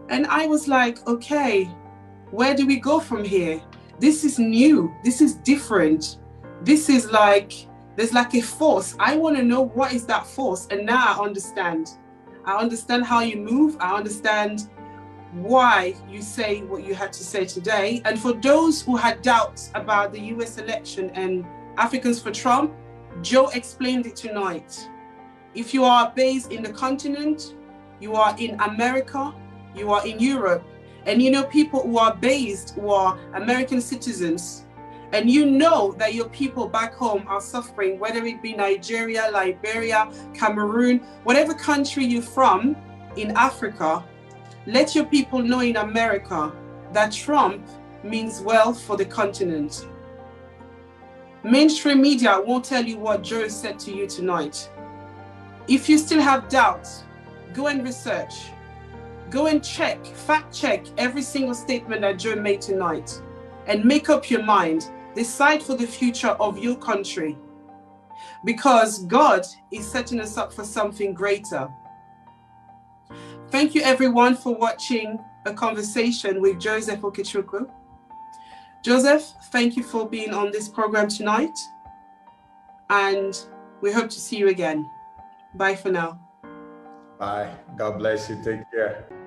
And I was like, okay, where do we go from here? This is new. This is different. This is like, there's like a force. I want to know what is that force. And now I understand. I understand how you move. I understand why you say what you had to say today. And for those who had doubts about the US election and Africans for Trump, Joe explained it tonight. If you are based in the continent, you are in America, you are in Europe, and you know people who are based, who are American citizens, and you know that your people back home are suffering, whether it be Nigeria, Liberia, Cameroon, whatever country you're from in Africa, let your people know in America that Trump means well for the continent. Mainstream media won't tell you what Joe said to you tonight. If you still have doubts, go and research. Go and check, fact check every single statement that Joe made tonight and make up your mind. Decide for the future of your country, because God is setting us up for something greater. Thank you everyone for watching a conversation with Joseph Okechukwu. Joseph, thank you for being on this program tonight, and we hope to see you again. Bye for now. Bye. God bless you. Take care.